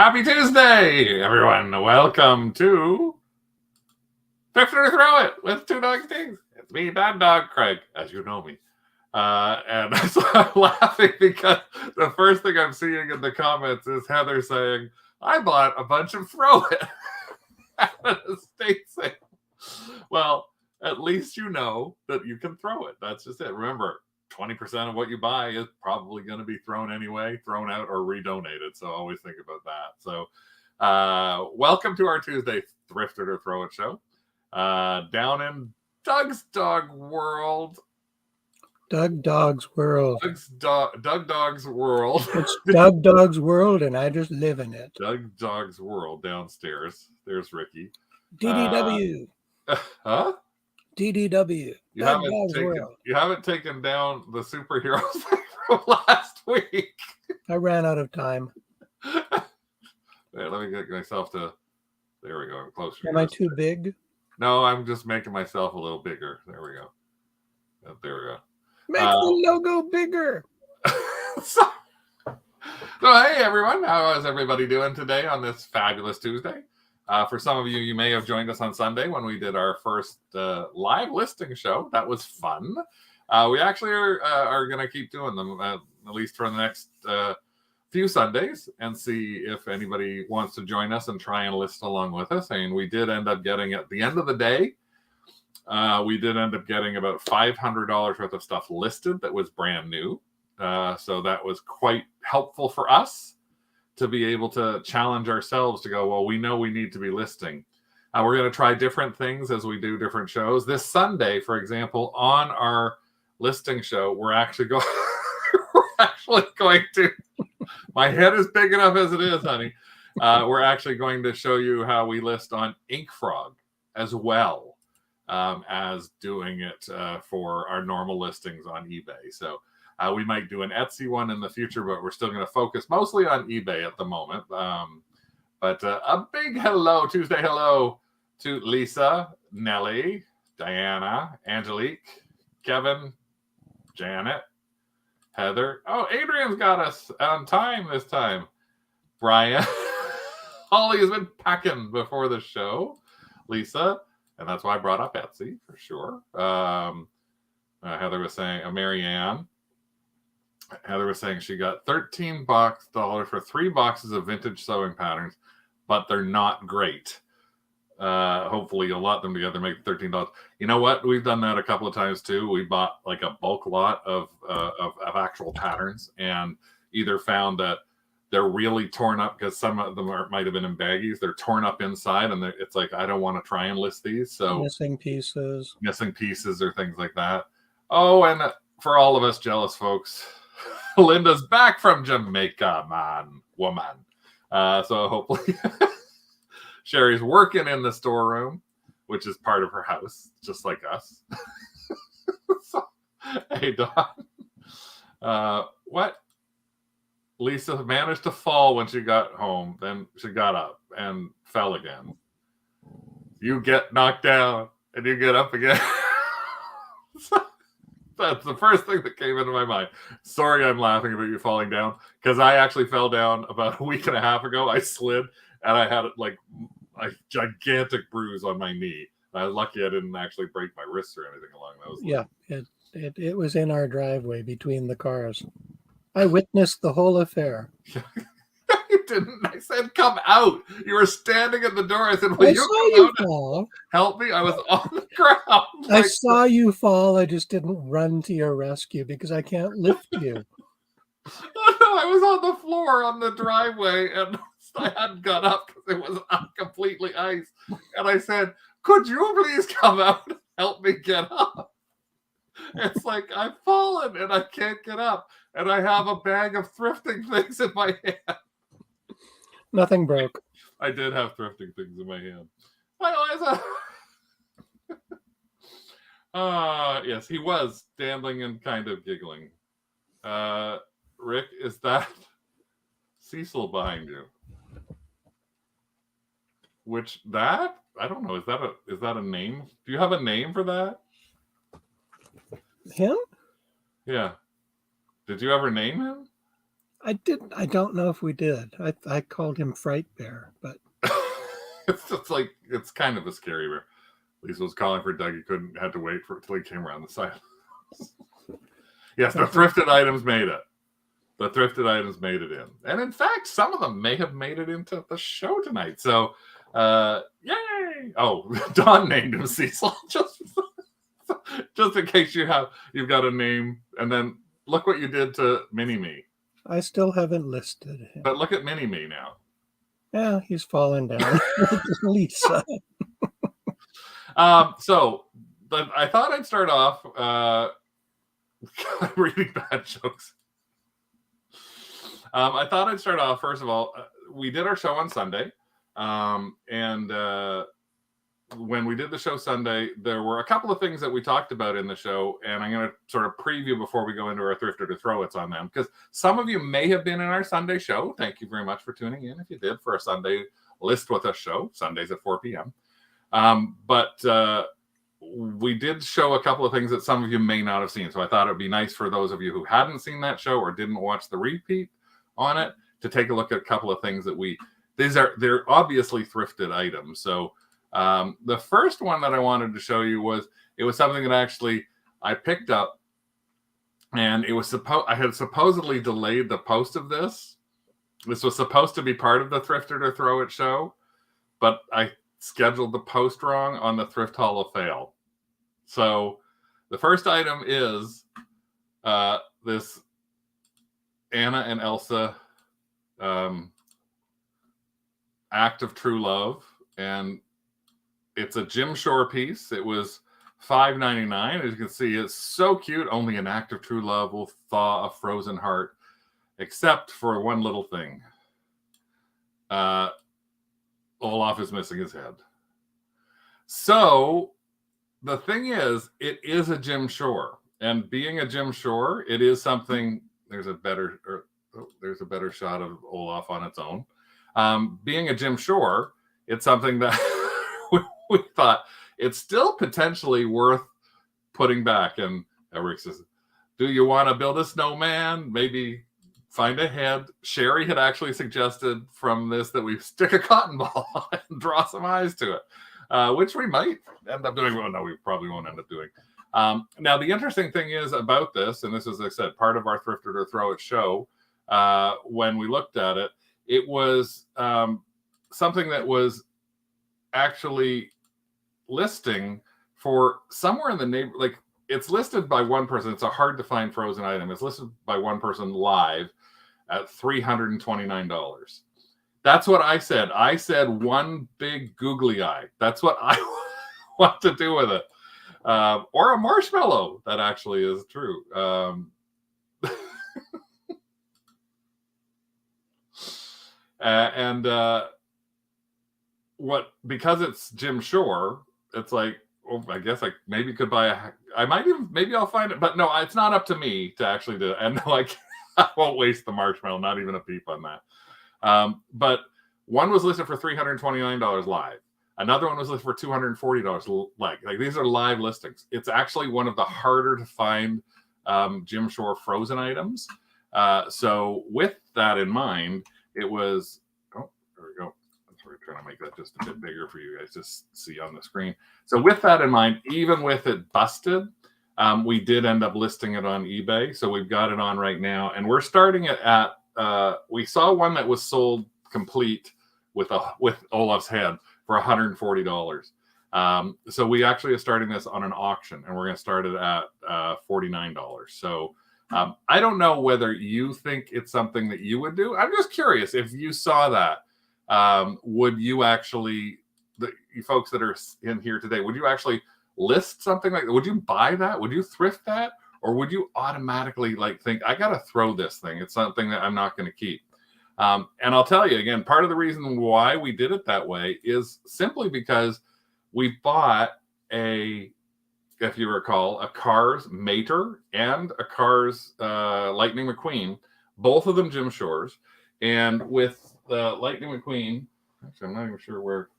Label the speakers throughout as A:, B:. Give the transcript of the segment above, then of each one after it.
A: Happy Tuesday, everyone. Welcome to Thrifter Throw It with Two Dog Things. It's me, Bad Dog Craig, as you know me. And so I'm laughing because the first thing I'm seeing in the comments is Heather saying, I bought a bunch of Throw It at an estate sale. Well, at least you know that you can throw it. That's just it. Remember, 20% of what you buy is probably going to be thrown anyway, thrown out or redonated. So always think about that. So welcome to our Tuesday Thrifter to Throw It show. Down in Doug's Dog World.
B: Doug Dog's World.
A: Doug Dog's World.
B: It's Doug Dog's World, and I just live in it.
A: Doug Dog's World downstairs. There's Ricky.
B: DDW.
A: Huh?
B: DDW.
A: You haven't taken down the superheroes from last week.
B: I ran out of time.
A: Let me get myself to. There we go. I'm closer.
B: Am I too big?
A: No, I'm just making myself a little bigger. There we go. There we go.
B: Make the logo bigger.
A: So, hey everyone, how is everybody doing today on this fabulous Tuesday? For some of you, you may have joined us on Sunday when we did our first live listing show. That was fun. We actually are going to keep doing them at least for the next few Sundays and see if anybody wants to join us and try and list along with us. And we did end up getting, at the end of the day, we did end up getting about $500 worth of stuff listed that was brand new. So that was quite helpful for us to be able to challenge ourselves to go, well, we know we need to be listing. We're going to try different things as we do different shows. This Sunday, for example, on our listing show, we're actually going to, my head is big enough as it is, honey. We're actually going to show you how we list on Ink Frog as well as doing it for our normal listings on eBay. So we might do an Etsy one in the future, but we're still going to focus mostly on eBay at the moment. But a big hello, Tuesday hello to Lisa, Nellie, Diana, Angelique, Kevin, Janet, Heather. Oh, Adrian's got us on time this time. Brian. Holly has been packing before the show. Lisa. And that's why I brought up Etsy for sure. Heather was saying, Marianne. Heather was saying she got $13 for 3 boxes of vintage sewing patterns, but they're not great. Hopefully you'll lot them together, make $13. You know what? We've done that a couple of times too. We bought like a bulk lot of actual patterns and either found that they're really torn up because some of them might have been in baggies. They're torn up inside and it's like, I don't want to try and list these. So
B: missing pieces
A: or things like that. Oh, and for all of us jealous folks, Linda's back from Jamaica, woman. So hopefully Sherry's working in the storeroom, which is part of her house, just like us. So, hey, Don. What? Lisa managed to fall when she got home. Then she got up and fell again. You get knocked down and you get up again. That's the first thing that came into my mind. Sorry, I'm laughing about you falling down because I actually fell down about a week and a half ago. I slid and I had like a gigantic bruise on my knee. I was lucky I didn't actually break my wrists or anything along those lines.
B: Yeah, it was in our driveway between the cars. I witnessed the whole affair.
A: You didn't. I said, come out. You were standing at the door. I said,
B: I saw you fall.
A: Help me. I was on the ground.
B: I saw you fall. I just didn't run to your rescue because I can't lift you.
A: I was on the floor on the driveway and I hadn't got up because it was completely ice. And I said, could you please come out and help me get up? It's like I've fallen and I can't get up. And I have a bag of thrifting things in my hand.
B: Nothing broke.
A: I did have thrifting things in my hand. Yes, he was standing and kind of giggling. Rick, is that Cecil behind you? Which that? I don't know. Is that a name? Do you have a name for that?
B: Him?
A: Yeah. Did you ever name him?
B: I don't know if we did. I called him Fright Bear, but
A: It's just like, it's kind of a scary bear. Lisa was calling for Doug. He had to wait for it till he came around the side. Yes, the thrifted items made it. The thrifted items made it in. And in fact, some of them may have made it into the show tonight. So, yay! Oh, Don named him Cecil. Just in case you've got a name. And then look what you did to Mini-Me.
B: I still haven't listed him.
A: But look at Mini-Me now.
B: Yeah, he's fallen down. Lisa.
A: So I thought I'd start off reading bad jokes. I thought I'd start off, first of all, we did our show on Sunday. And when we did the show Sunday, there were a couple of things that we talked about in the show, and I'm going to sort of preview before we go into our Thrifter to Throw It's on them, because some of you may have been in our Sunday show. Thank you very much for tuning in if you did for a Sunday List With Us show, Sundays at 4 p.m. But we did show a couple of things that some of you may not have seen. So I thought it would be nice for those of you who hadn't seen that show or didn't watch the repeat on it to take a look at a couple of things that they're obviously thrifted items. So the first one that I wanted to show you was something that actually I picked up, and I had supposedly delayed the post of this. This was supposed to be part of the Thrifter to Throw It show, but I scheduled the post wrong on the Thrift Hall of Fail. So the first item is this Anna and Elsa Act of True Love, and it's a Jim Shore piece. It was $5.99. As you can see, it's so cute. Only an act of true love will thaw a frozen heart, except for one little thing. Olaf is missing his head. So the thing is, it is a Jim Shore, and being a Jim Shore, it is something. There's a better shot of Olaf on its own. Being a Jim Shore, it's something that we thought it's still potentially worth putting back. And Eric says, "Do you want to build a snowman? Maybe find a head." Sherry had actually suggested from this that we stick a cotton ball on it and draw some eyes to it, which we might end up doing. Well, no, we probably won't end up doing. Now, the interesting thing is about this, and this is, as I said, part of our Thrifter to Throw It show, when we looked at it, it was something that was actually listing for somewhere in the neighborhood. Like, it's listed by one person. It's a hard to find frozen item. It's listed by one person live at $329. That's what I said. I said one big googly eye. That's what I want to do with it. Or a marshmallow. That actually is true. Because it's Jim Shore, it's like, oh, I guess I maybe could buy maybe I'll find it, but no, it's not up to me to actually do it. And no, I won't waste the marshmallow, not even a peep on that. But one was listed for $329 live. Another one was listed for $240 like these are live listings. It's actually one of the harder to find Jim Shore frozen items. So with that in mind, it was, oh, there we go. We're trying to make that just a bit bigger for you guys to see on the screen. So with that in mind, even with it busted, we did end up listing it on eBay. So we've got it on right now, and we're starting it at, we saw one that was sold complete with Olaf's head for $140. So we actually are starting this on an auction, and we're going to start it at $49. So I don't know whether you think it's something that you would do. I'm just curious if you saw that. Would you actually, you folks that are in here today, would you actually list something like that? Would you buy that? Would you thrift that? Or would you automatically think, I got to throw this thing? It's something that I'm not going to keep. And I'll tell you again, part of the reason why we did it that way is simply because we bought if you recall, a Cars Mater and a Cars Lightning McQueen, both of them Jim Shores. And with the Lightning McQueen, actually, I'm not even sure where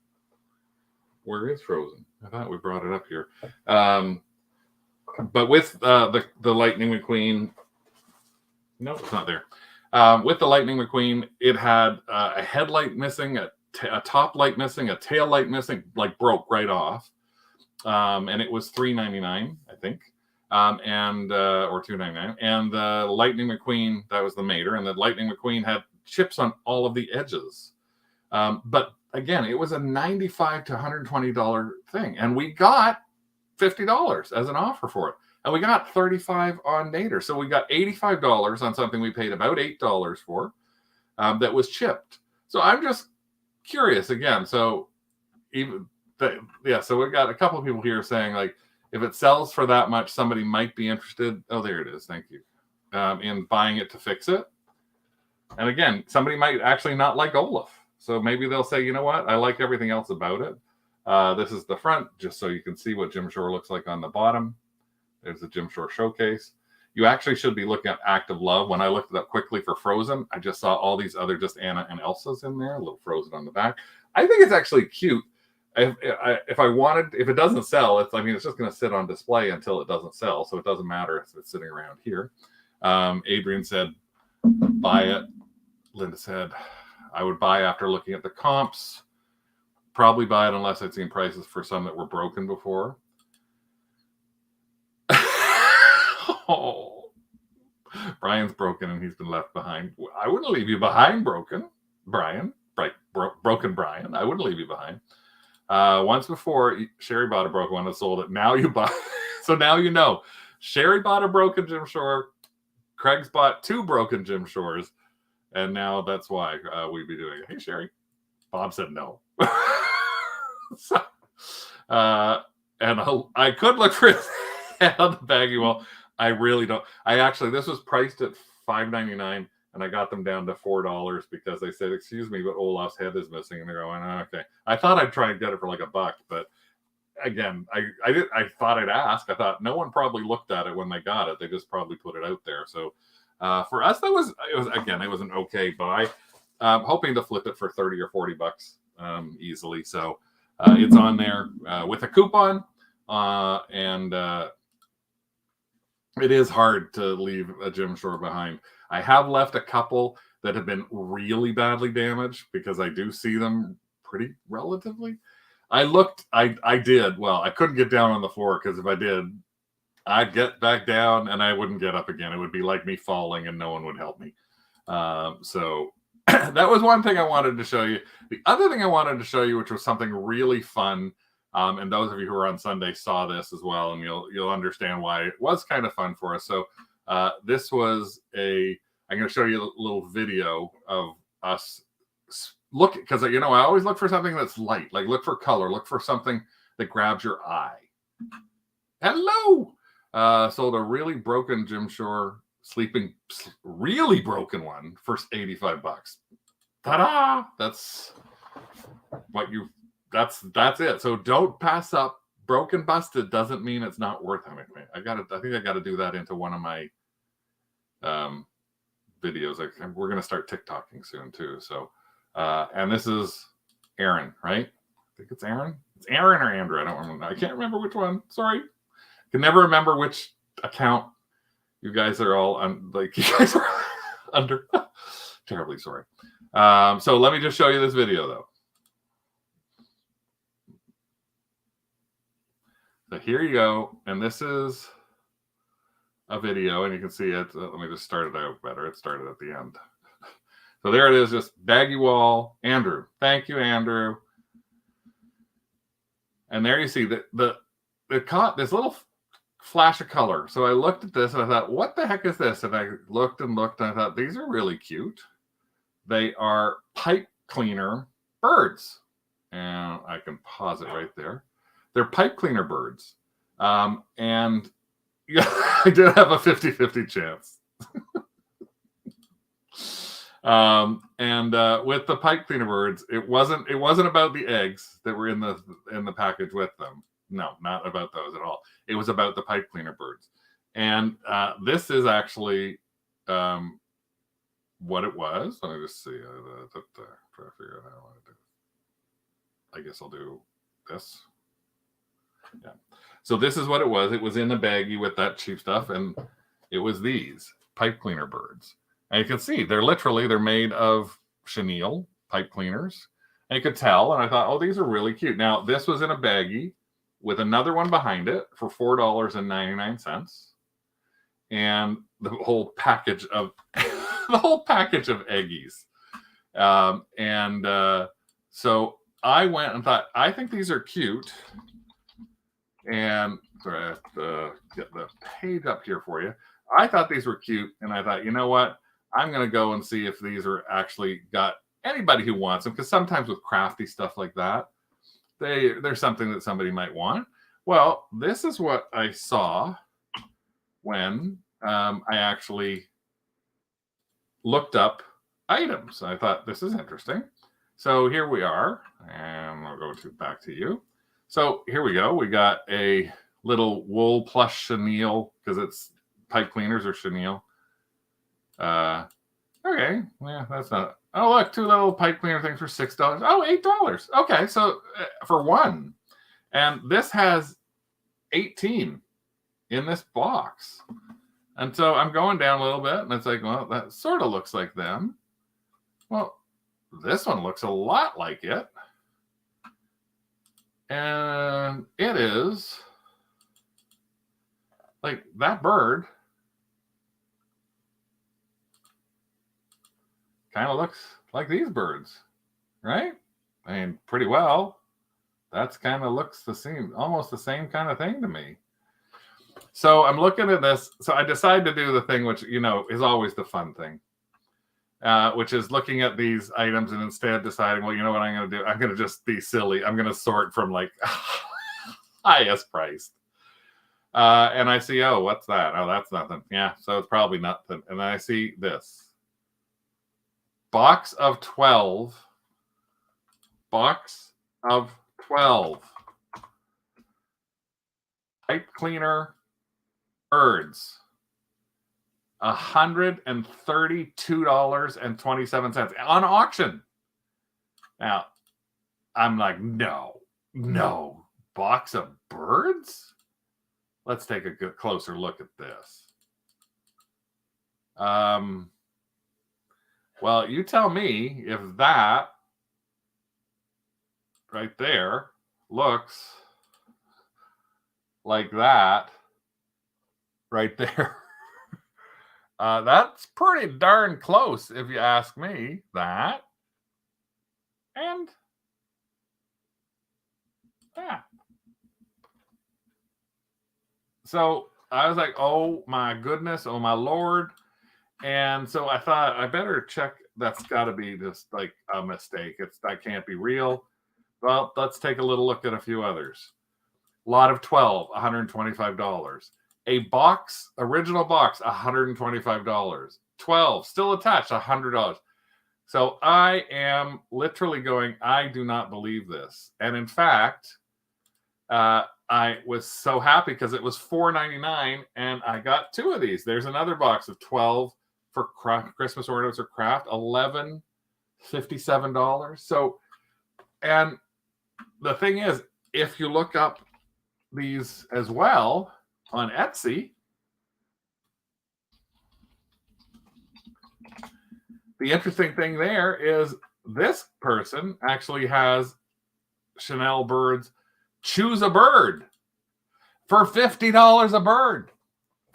A: it's frozen. I thought we brought it up here. But with the Lightning McQueen, no, it's not there. With the Lightning McQueen, it had a headlight missing, a top light missing, a tail light missing, like broke right off. And it was $3.99, I think, and or $2.99. And the Lightning McQueen, that was the Mater, and the Lightning McQueen had chips on all of the edges. But again, it was a $95 to $120 thing, and we got $50 as an offer for it, and we got $35 on Nader. So we got $85 on something we paid about $8 for, that was chipped. So I'm just curious again. So even so we've got a couple of people here saying, like, if it sells for that much, somebody might be interested. Oh, there it is. Thank you. In buying it to fix it. And again, somebody might actually not like Olaf. So maybe they'll say, you know what? I like everything else about it. This is the front, just so you can see what Jim Shore looks like on the bottom. There's the Jim Shore showcase. You actually should be looking at Active Love. When I looked it up quickly for Frozen, I just saw all these other just Anna and Elsa's in there, a little Frozen on the back. I think it's actually cute. If I wanted, if it doesn't sell, it's just going to sit on display until it doesn't sell. So it doesn't matter if it's sitting around here. Adrian said, buy it. Linda said, I would buy after looking at the comps. Probably buy it unless I'd seen prices for some that were broken before. Oh, Brian's broken and he's been left behind. I wouldn't leave you behind, broken Brian. Broken Brian. I wouldn't leave you behind. Once before, Sherry bought a broken one and sold it. Now you buy. So now you know. Sherry bought a broken Jim Shore. Craig's bought 2 broken Jim Shores. And now that's why we'd be doing it. Hey, Sherry. Bob said no. So, and I could look for his head on the baggie wall. I really don't. This was priced at $5.99, and I got them down to $4 because they said, excuse me, but Olaf's head is missing. And they're going, oh, okay. I thought I'd try and get it for like $1, but again, I thought I'd ask. I thought no one probably looked at it when they got it. They just probably put it out there. So for us, it was an okay buy. Hoping to flip it for $30 or $40 easily. So it's on there with a coupon, and it is hard to leave a Jim Shore behind. I have left a couple that have been really badly damaged because I do see them pretty relatively. I did. Well, I couldn't get down on the floor because if I did, I'd get back down and I wouldn't get up again. It would be like me falling and no one would help me. So that was one thing I wanted to show you. The other thing I wanted to show you, which was something really fun, and those of you who were on Sunday saw this as well, and you'll understand why it was kind of fun for us. So this was I'm going to show you a little video of us look, because I always look for something that's light, like look for color, look for something that grabs your eye. Hello. Sold a really broken Jim Shore really broken one for $85. Ta-da! That's it. So don't pass up. Broken busted doesn't mean it's not worth anything. I think I gotta do that into one of my videos. We're gonna start TikToking soon too. So and this is Aaron, right? I think it's Aaron. It's Aaron or Andrew. I don't remember. I can't remember which one. Sorry. Can never remember which account you guys are all under. Terribly sorry. So let me just show you this video though. So here you go. And this is a video and you can see it. Let me just start it out better. It started at the end. So there it is, just baggy wall. Andrew. Thank you, Andrew. And there you see it caught this little flash of color. So I looked at this and I thought, what the heck is this? And I looked and looked and I thought, these are really cute. They are pipe cleaner birds. And I can pause it right there. They're pipe cleaner birds. And yeah, I did have a 50-50 chance. With the pipe cleaner birds, it wasn't about the eggs that were in the package with them. No, not about those at all. It was about the pipe cleaner birds. And this is actually what it was. Let me just see. Try to figure out how I want to do it. I guess I'll do this. Yeah. So this is what it was. It was in the baggie with that cheap stuff, and it was these pipe cleaner birds. And you can see they're made of chenille pipe cleaners. And you could tell, and I thought, oh, these are really cute. Now, this was in a baggie with another one behind it for $4.99. And the whole package of eggies. So I went and thought, I think these are cute. And sorry, I have to get the page up here for you. I thought these were cute, and I thought, you know what? I'm going to go and see if these are actually got anybody who wants them, because sometimes with crafty stuff like that, there's something that somebody might want. Well, this is what I saw when I actually looked up items. I thought, this is interesting. So here we are, and I'll go back to you. So here we go. We got a little wool plush chenille, because it's pipe cleaners or chenille. Okay, yeah, that's not. Oh, look, 2 little pipe cleaner things for $6. Oh, $8. Okay, so for one. And this has 18 in this box. And so I'm going down a little bit, and it's like, well, that sort of looks like them. Well, this one looks a lot like it. And it is like that bird kind of looks like these birds, right? I mean, pretty well. That's kind of looks the same, almost the same kind of thing to me. So I'm looking at this. So I decided to do the thing, which, you know, is always the fun thing, which is looking at these items and instead deciding, well, you know what I'm going to do? I'm going to just be silly. I'm going to sort from like highest priced. And I see, oh, what's that? Oh, that's nothing. Yeah, so it's probably nothing. And then I see this. Box of 12. Box of 12. Pipe cleaner birds. $132.27 on auction. Now, I'm like, no. Box of birds? Let's take a good closer look at this. Well, you tell me if that right there looks like that right there. That's pretty darn close, if you ask me. That and that. So I was like, oh my goodness, oh my Lord. And so I thought I better check. That's got to be just like a mistake. That can't be real. Well, let's take a little look at a few others. Lot of 12, $125. A box, original box, $125. 12, still attached, $100. So I am literally going, I do not believe this. And in fact, I was so happy because it was $4.99 and I got 2 of these. There's another box of 12 for Christmas ornaments or craft, $11.57. So, and the thing is, if you look up these as well on Etsy, the interesting thing there is this person actually has Chanel birds. Choose a bird for $50 a bird.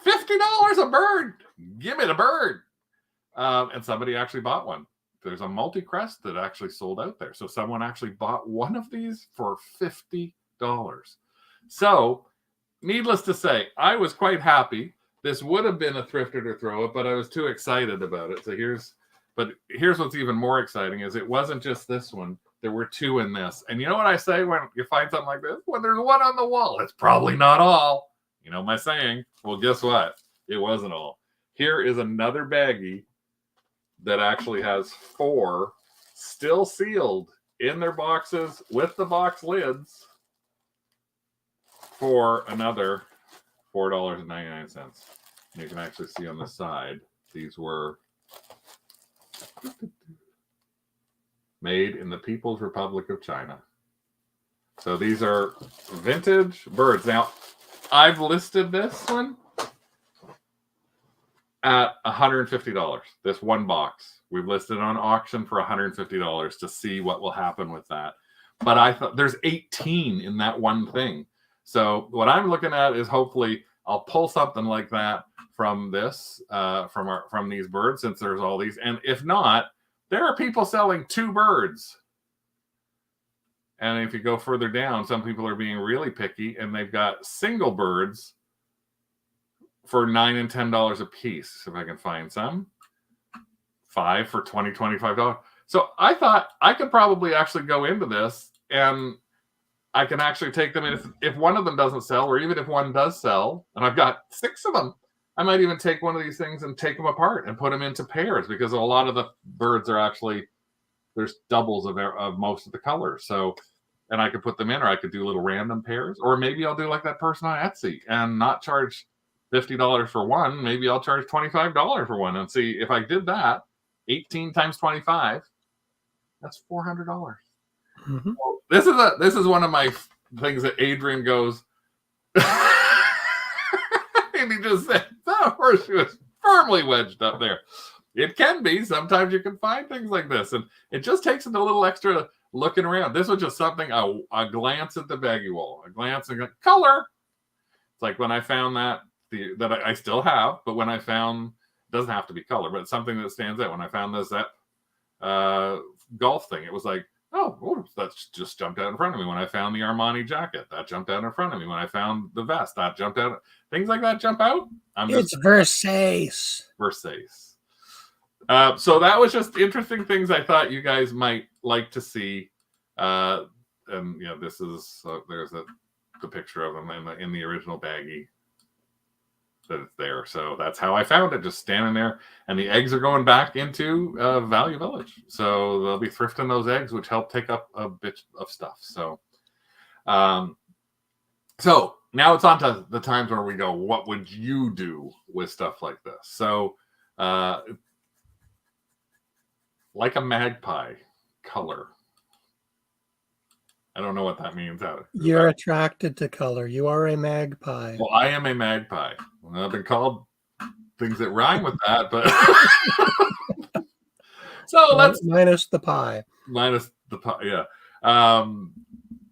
A: $50 a bird. Give me the bird. And somebody actually bought one. There's a multi-crest that actually sold out there. So someone actually bought one of these for $50. So, needless to say, I was quite happy. This would have been a Thrifter to throw it, but I was too excited about it. So here's what's even more exciting is it wasn't just this one. There were 2 in this. And you know what I say when you find something like this? When there's one on the wall, it's probably not all. You know my saying? Well, guess what? It wasn't all. Here is another baggie that actually has 4 still sealed in their boxes with the box lids for another $4.99. You can actually see on the side, these were made in the People's Republic of China. So these are vintage birds. Now, I've listed this one at $150. This one box. We've listed on auction for $150 to see what will happen with that. But I thought there's 18 in that one thing. So what I'm looking at is hopefully I'll pull something like that from this, from these birds, since there's all these. And if not, there are people selling 2 birds. And if you go further down, some people are being really picky, and they've got single birds for $9 and $10 a piece. If I can find some, 5 for $20, $25. So I thought I could probably actually go into this, and I can actually take them. And if one of them doesn't sell, or even if one does sell, and I've got 6 of them, I might even take one of these things and take them apart and put them into pairs, because a lot of the birds are actually, there's doubles of most of the colors. So, and I could put them in, or I could do little random pairs, or maybe I'll do like that person on Etsy and not charge $50 for one. Maybe I'll charge $25 for one, and see if I did that. 18 times 25, that's $400.
B: Mm-hmm.
A: So this is one of my things that Adrian goes, and he just said, "That horseshoe is firmly wedged up there." It can be. Sometimes you can find things like this, and it just takes a little extra looking around. This was just something, a glance at the baggy wall, a glance and color. It's like when I found that I still have, but when I found, it doesn't have to be color, but it's something that stands out. When I found that golf thing, it was like, oh, that just jumped out in front of me. When I found the Armani jacket, that jumped out in front of me. When I found the vest, that jumped out. Things like that jump out.
B: It's Versace.
A: Versace. So that was just interesting things I thought you guys might like to see. And this is there's the picture of them in the original baggie that it's there. So that's how I found it, just standing there. And the eggs are going back into Value Village, so they'll be thrifting those eggs, which help take up a bit of stuff. So so now it's on to the times where we go, what would you do with stuff like this? So like a magpie color. I don't know what that means.
B: You're attracted to color. You are a magpie.
A: Well, I am a magpie. Well, I've been called things that rhyme with that, but so let's
B: minus the pie.
A: Minus the pie, yeah.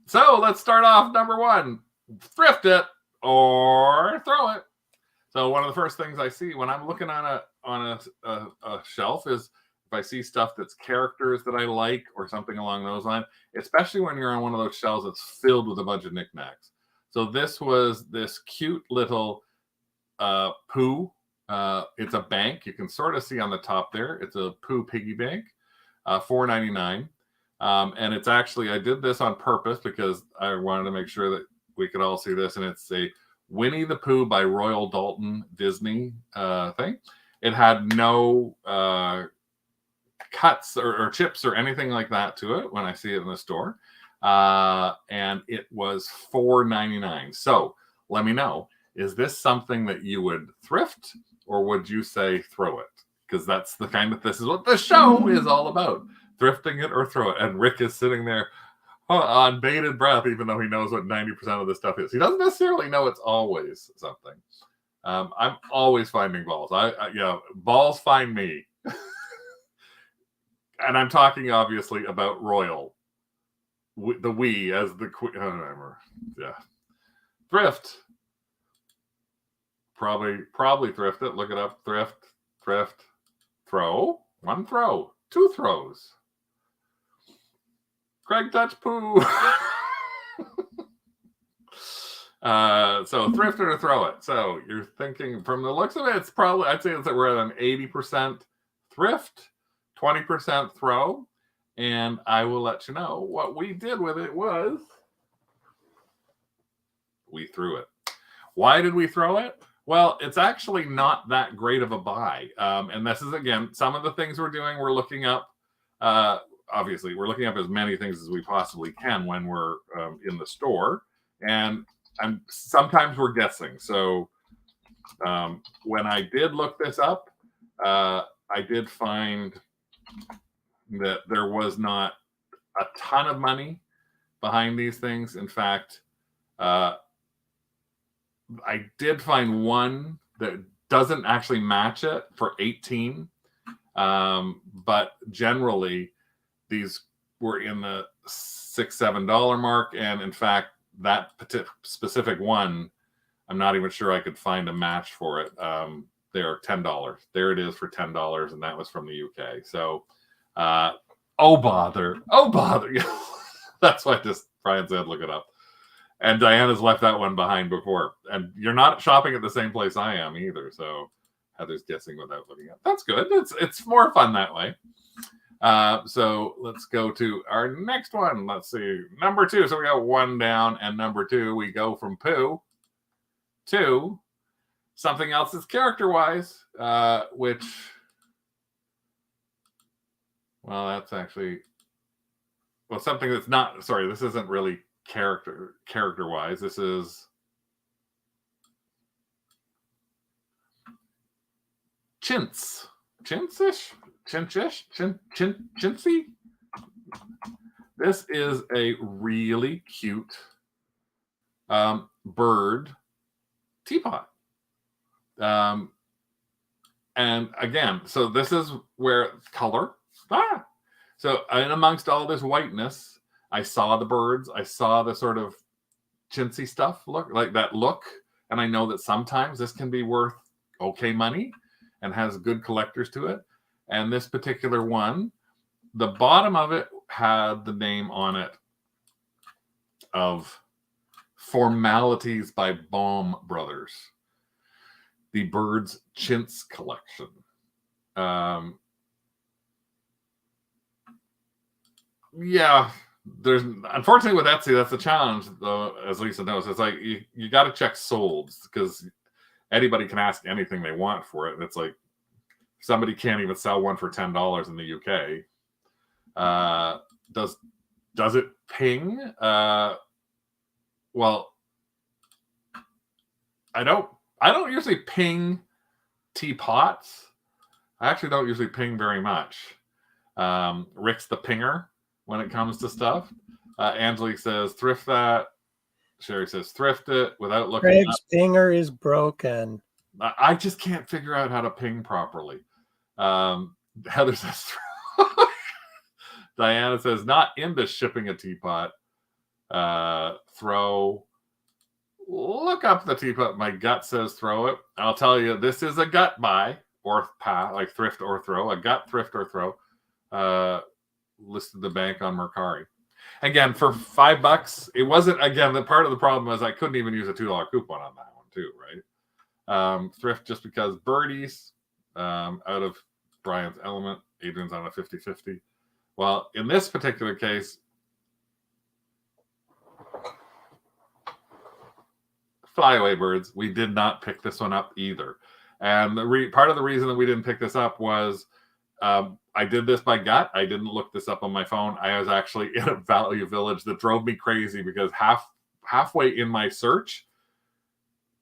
A: So let's start off number 1: thrift it or throw it. So one of the first things I see when I'm looking on a shelf is if I see stuff that's characters that I like or something along those lines, especially when you're on one of those shelves that's filled with a bunch of knickknacks. So this was this cute little Pooh. It's a bank. You can sort of see on the top there. It's a Pooh piggy bank, $4.99. And it's actually, I did this on purpose because I wanted to make sure that we could all see this. And it's a Winnie the Pooh by Royal Dalton Disney thing. It had no cuts or chips or anything like that to it when I see it in the store. And it was $4.99. So let me know, is this something that you would thrift, or would you say throw it? Because that's the kind of, this is what the show is all about. Thrifting it or throw it. And Rick is sitting there on bated breath, even though he knows what 90% of the stuff is. He doesn't necessarily know it's always something. I'm always finding balls. Balls find me. And I'm talking obviously about Royal, the we as the queen. Yeah, thrift. Probably thrift it. Look it up. Thrift, throw. 1 throw, 2 throws. Craig touch Pooh. So thrift it or throw it. So you're thinking, from the looks of it, it's probably, I'd say it's that we're at an 80% thrift, 20% throw. And I will let you know what we did with it was we threw it. Why did we throw it? Well, it's actually not that great of a buy. And this is, again, some of the things we're doing, we're looking up. Obviously, we're looking up as many things as we possibly can when we're in the store. And sometimes we're guessing. So when I did look this up, I did find that there was not a ton of money behind these things. In fact, I did find one that doesn't actually match it for 18. But generally, these were in the $6-7 mark. And in fact, that specific one, I'm not even sure I could find a match for it. They're $10. There it is for $10, and that was from the UK. So, oh bother. That's why Brian said look it up. And Diana's left that one behind before. And you're not shopping at the same place I am either. So Heather's guessing without looking up. That's good. It's more fun that way. So let's go to our next one. Let's see. Number 2. So we got 1 down, and number 2, we go from poo to something else that's character-wise, which, well, that's actually, well, something that's not, sorry, this isn't really character-wise. This is chintzy. This is a really cute bird teapot. And again, so this is where color. So in amongst all this whiteness, I saw the birds. I saw the sort of chintzy stuff look. And I know that sometimes this can be worth okay money and has good collectors to it. And this particular one, the bottom of it had the name on it of Formalities by Baum Brothers, the Birds Chintz collection. Yeah, there's unfortunately with Etsy, that's the challenge, though, as Lisa knows. It's like you got to check solds, because anybody can ask anything they want for it. And it's like somebody can't even sell one for $10 in the UK. Does it ping? Well, I don't usually ping teapots. I actually don't usually ping very much. Rick's the pinger when it comes to stuff. Angelique says thrift that. Sherry says thrift it without looking.
B: Craig's pinger is broken.
A: I just can't figure out how to ping properly. Heather says Diana says not into shipping a teapot. Throw. Look up the teapot. My gut says throw it. I'll tell you, this is a gut buy or like thrift or throw. A gut, thrift, or throw. Listed the bank on Mercari. Again, for $5, it wasn't. Again, the part of the problem was I couldn't even use a $2 coupon on that one too, right? Thrift just because birdies out of Brian's element. Adrian's on a 50-50. Well, in this particular case, flyaway birds, we did not pick this one up either. And part of the reason that we didn't pick this up was I did this by gut. I didn't look this up on my phone. I was actually in a value village that drove me crazy because halfway in my search,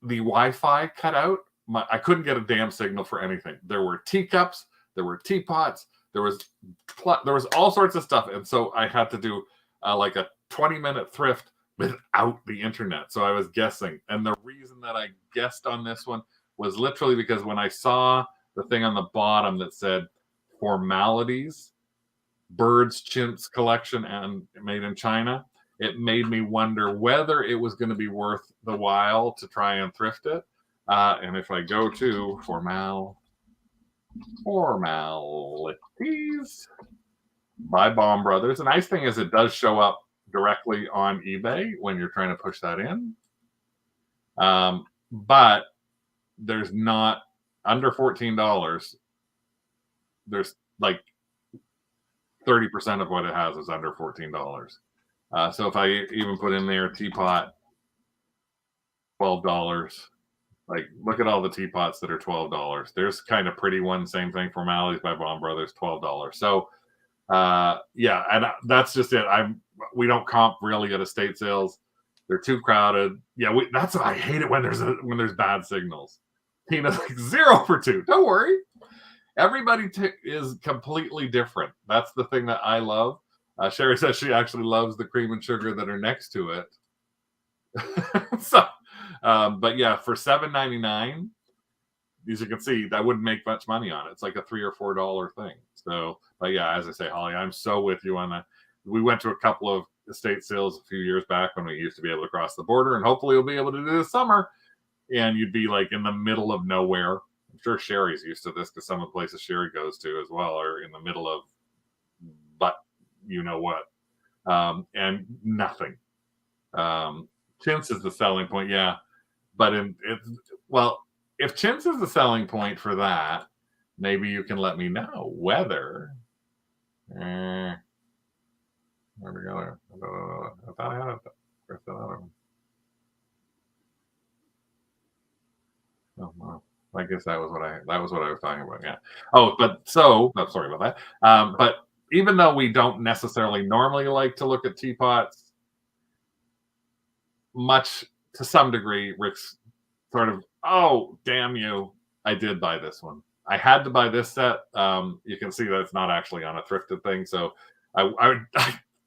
A: the Wi-Fi cut out. I couldn't get a damn signal for anything. There were teacups, there were teapots, there was all sorts of stuff. And so I had to do like a 20-minute thrift without the internet. So I was guessing. And the reason that I guessed on this one was literally because when I saw the thing on the bottom that said Formalities, Birds Chintz collection and made in China, it made me wonder whether it was going to be worth the while to try and thrift it. And if I go to Formalities by Baum Brothers, the nice thing is it does show up directly on eBay when you're trying to push that in. But there's not under $14. There's like 30% of what it has is under $14. So if I even put in there teapot, $12. Like, look at all the teapots that are $12. There's kind of pretty one, same thing. Formalities by Baum Brothers, $12. So, yeah, and that's just it. We don't comp really at estate sales. They're too crowded. Yeah, that's what I hate it when there's bad signals. Tina's like 0 for 2. Don't worry. Everybody is completely different. That's the thing that I love. Sherry says she actually loves the cream and sugar that are next to it. So, but yeah, for $7.99, as you can see, I wouldn't make much money on it. It's like a $3 or $4 thing. So, but yeah, as I say, Holly, I'm so with you on that. We went to a couple of estate sales a few years back when we used to be able to cross the border, and hopefully we'll be able to do this summer. And you'd be like in the middle of nowhere. I'm sure Sherry's used to this because some of the places Sherry goes to as well are in the middle of, but you know what, and nothing. Chintz is the selling point, yeah. But if chintz is the selling point for that, maybe you can let me know whether. Where we go there? I thought I had it. Oh, well, I guess that was what I was talking about. Yeah. Oh, sorry about that. But even though we don't necessarily normally like to look at teapots, much to some degree, Rick's sort of, oh, damn you, I did buy this one. I had to buy this set. You can see that it's not actually on a thrifted thing, so I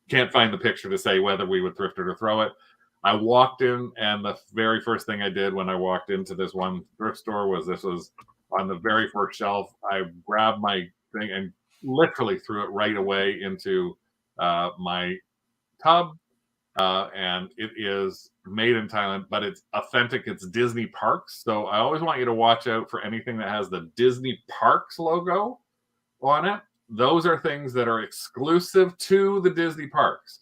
A: can't find the picture to say whether we would thrift it or throw it. I walked in, and the very first thing I did when I walked into this one thrift store was this was on the very first shelf. I grabbed my thing and literally threw it right away into my tub. And it is made in Thailand, but it's authentic. It's Disney Parks. So I always want you to watch out for anything that has the Disney Parks logo on it. Those are things that are exclusive to the Disney Parks.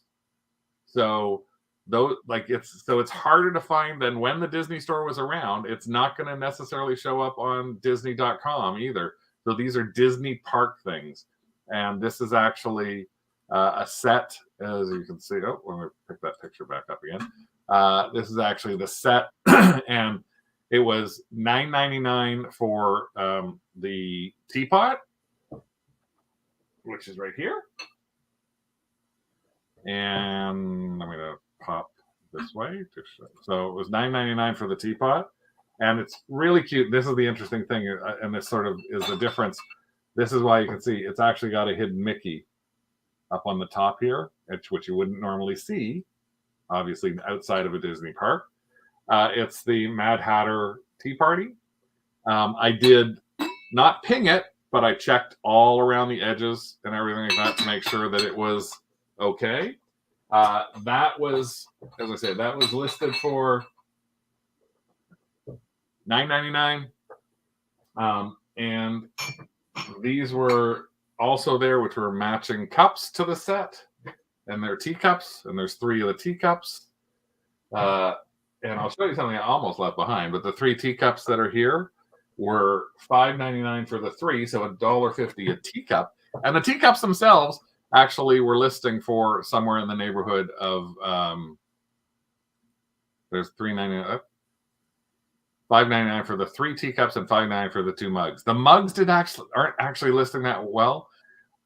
A: So it's harder to find than when the Disney store was around. It's not going to necessarily show up on Disney.com either. So these are Disney Park things. And this is actually a set, as you can see. Oh, let me pick that picture back up again. This is actually the set, and it was $9.99 for the teapot, which is right here. And I'm going to pop this way. So it was $9.99 for the teapot, and it's really cute. This is the interesting thing, and this sort of is the difference. This is why you can see it's actually got a hidden Mickey up on the top here, which you wouldn't normally see, obviously, outside of a Disney park. It's the Mad Hatter Tea Party. I did not ping it, but I checked all around the edges and everything like that to make sure that it was okay. That was, as I said, that was listed for $9.99. And these were also there, which were matching cups to the set, and they're teacups, and there's 3 of the teacups. And I'll show you something I almost left behind, but the 3 teacups that are here were $5.99 for the 3, so $1.50 a teacup. And the teacups themselves actually were listing for somewhere in the neighborhood of there's $3.99. $5.99 for the 3 teacups and $5.99 for the 2 mugs. The mugs aren't actually listing that well.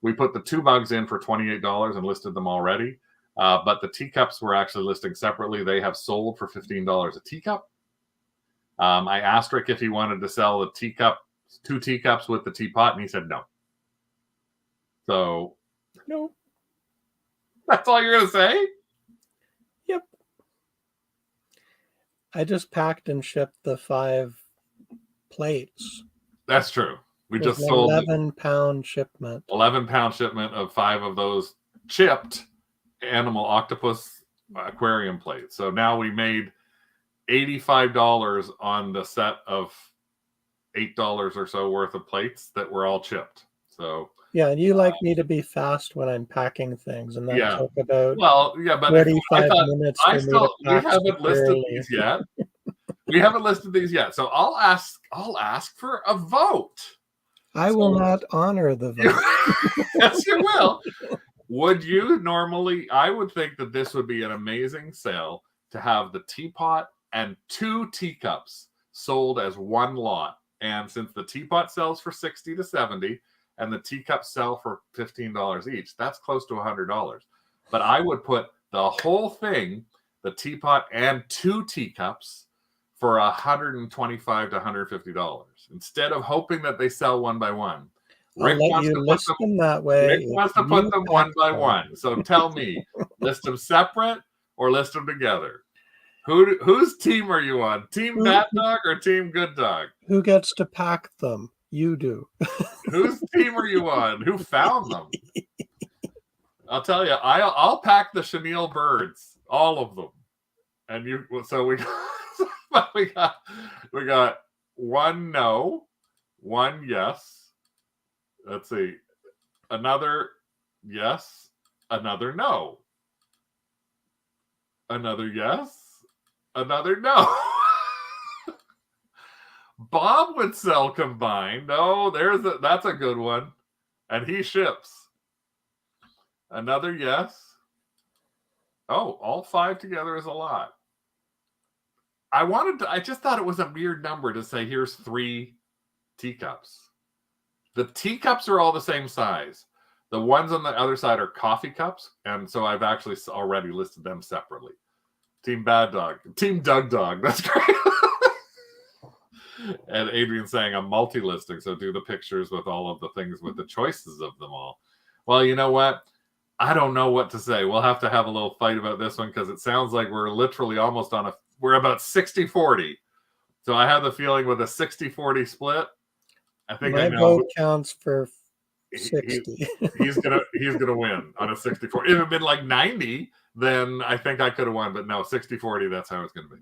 A: We put the 2 mugs in for $28 and listed them already. But the teacups were actually listing separately. They have sold for $15 a teacup. I asked Rick if he wanted to sell the 2 teacups with the teapot, and he said no. So,
B: no.
A: That's all you're going to say?
B: Yep. I just packed and shipped the 5 plates.
A: That's true. We
B: There's
A: just sold
B: 11-pound shipment.
A: 11-pound shipment of 5 of those chipped animal octopus aquarium plates. So now we made $85 on the set of $8 or so worth of plates that were all chipped. So
B: yeah, and you like me to be fast when I'm packing things, and that took about
A: but
B: 45 minutes for me to pack.
A: We haven't listed these yet. We haven't listed these yet. So I'll ask for a vote.
B: I will not honor the vote.
A: Yes, you will. Would you normally? I would think that this would be an amazing sale to have the teapot and 2 teacups sold as one lot. And since the teapot sells for $60 to $70 and the teacups sell for $15 each, that's close to $100. But I would put the whole thing, the teapot and 2 teacups, for $125 to $150 instead of hoping that they sell one by one.
B: Rick wants to list them that way.
A: Rick wants to put them one by one. So tell me, list them separate or list them together? Whose team are you on? Team
B: Who-
A: Bad Dog or Team Good Dog?
B: Who gets to pack them? You do.
A: Whose team are you on? Who found them? I'll tell you, I'll pack the chenille birds, all of them, and you. So we we got one no, one yes. Let's see, another yes, another no, another yes, another no. Bob would sell combined. No, that's a good one, and he ships. Another yes. Oh, all 5 together is a lot. I just thought it was a weird number to say here's 3 teacups. The teacups are all the same size. The ones on the other side are coffee cups, and so I've actually already listed them separately. Team Bad Dog, Team Doug Dog. That's great. And Adrian's saying I'm multi-listing, so do the pictures with all of the things with the choices of them all. Well, you know what? I don't know what to say. We'll have to have a little fight about this one because it sounds like we're literally almost we're about 60-40. So I have the feeling with a 60-40 split, I think
B: My
A: I know
B: vote counts for 60.
A: he's gonna win on a 60-40. If it had been like 90, then I think I could have won. But no, 60-40, that's how it's gonna be.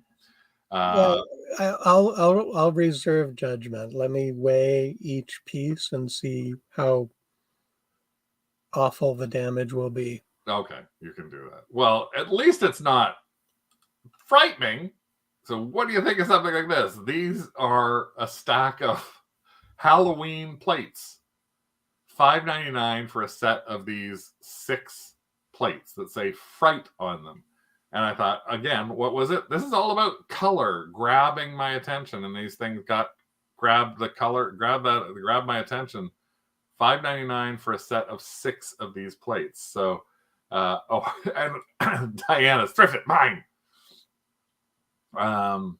B: Well, I'll reserve judgment. Let me weigh each piece and see how awful the damage will be.
A: Okay, you can do that. Well, at least it's not frightening. So what do you think of something like this? These are a stack of Halloween plates. $5.99 for a set of these 6 plates that say Fright on them. And I thought, again, what was it? This is all about color grabbing my attention, and these things grabbed my attention. $5.99 for a set of 6 of these plates. So, and Diana's Thrift it, mine. Bob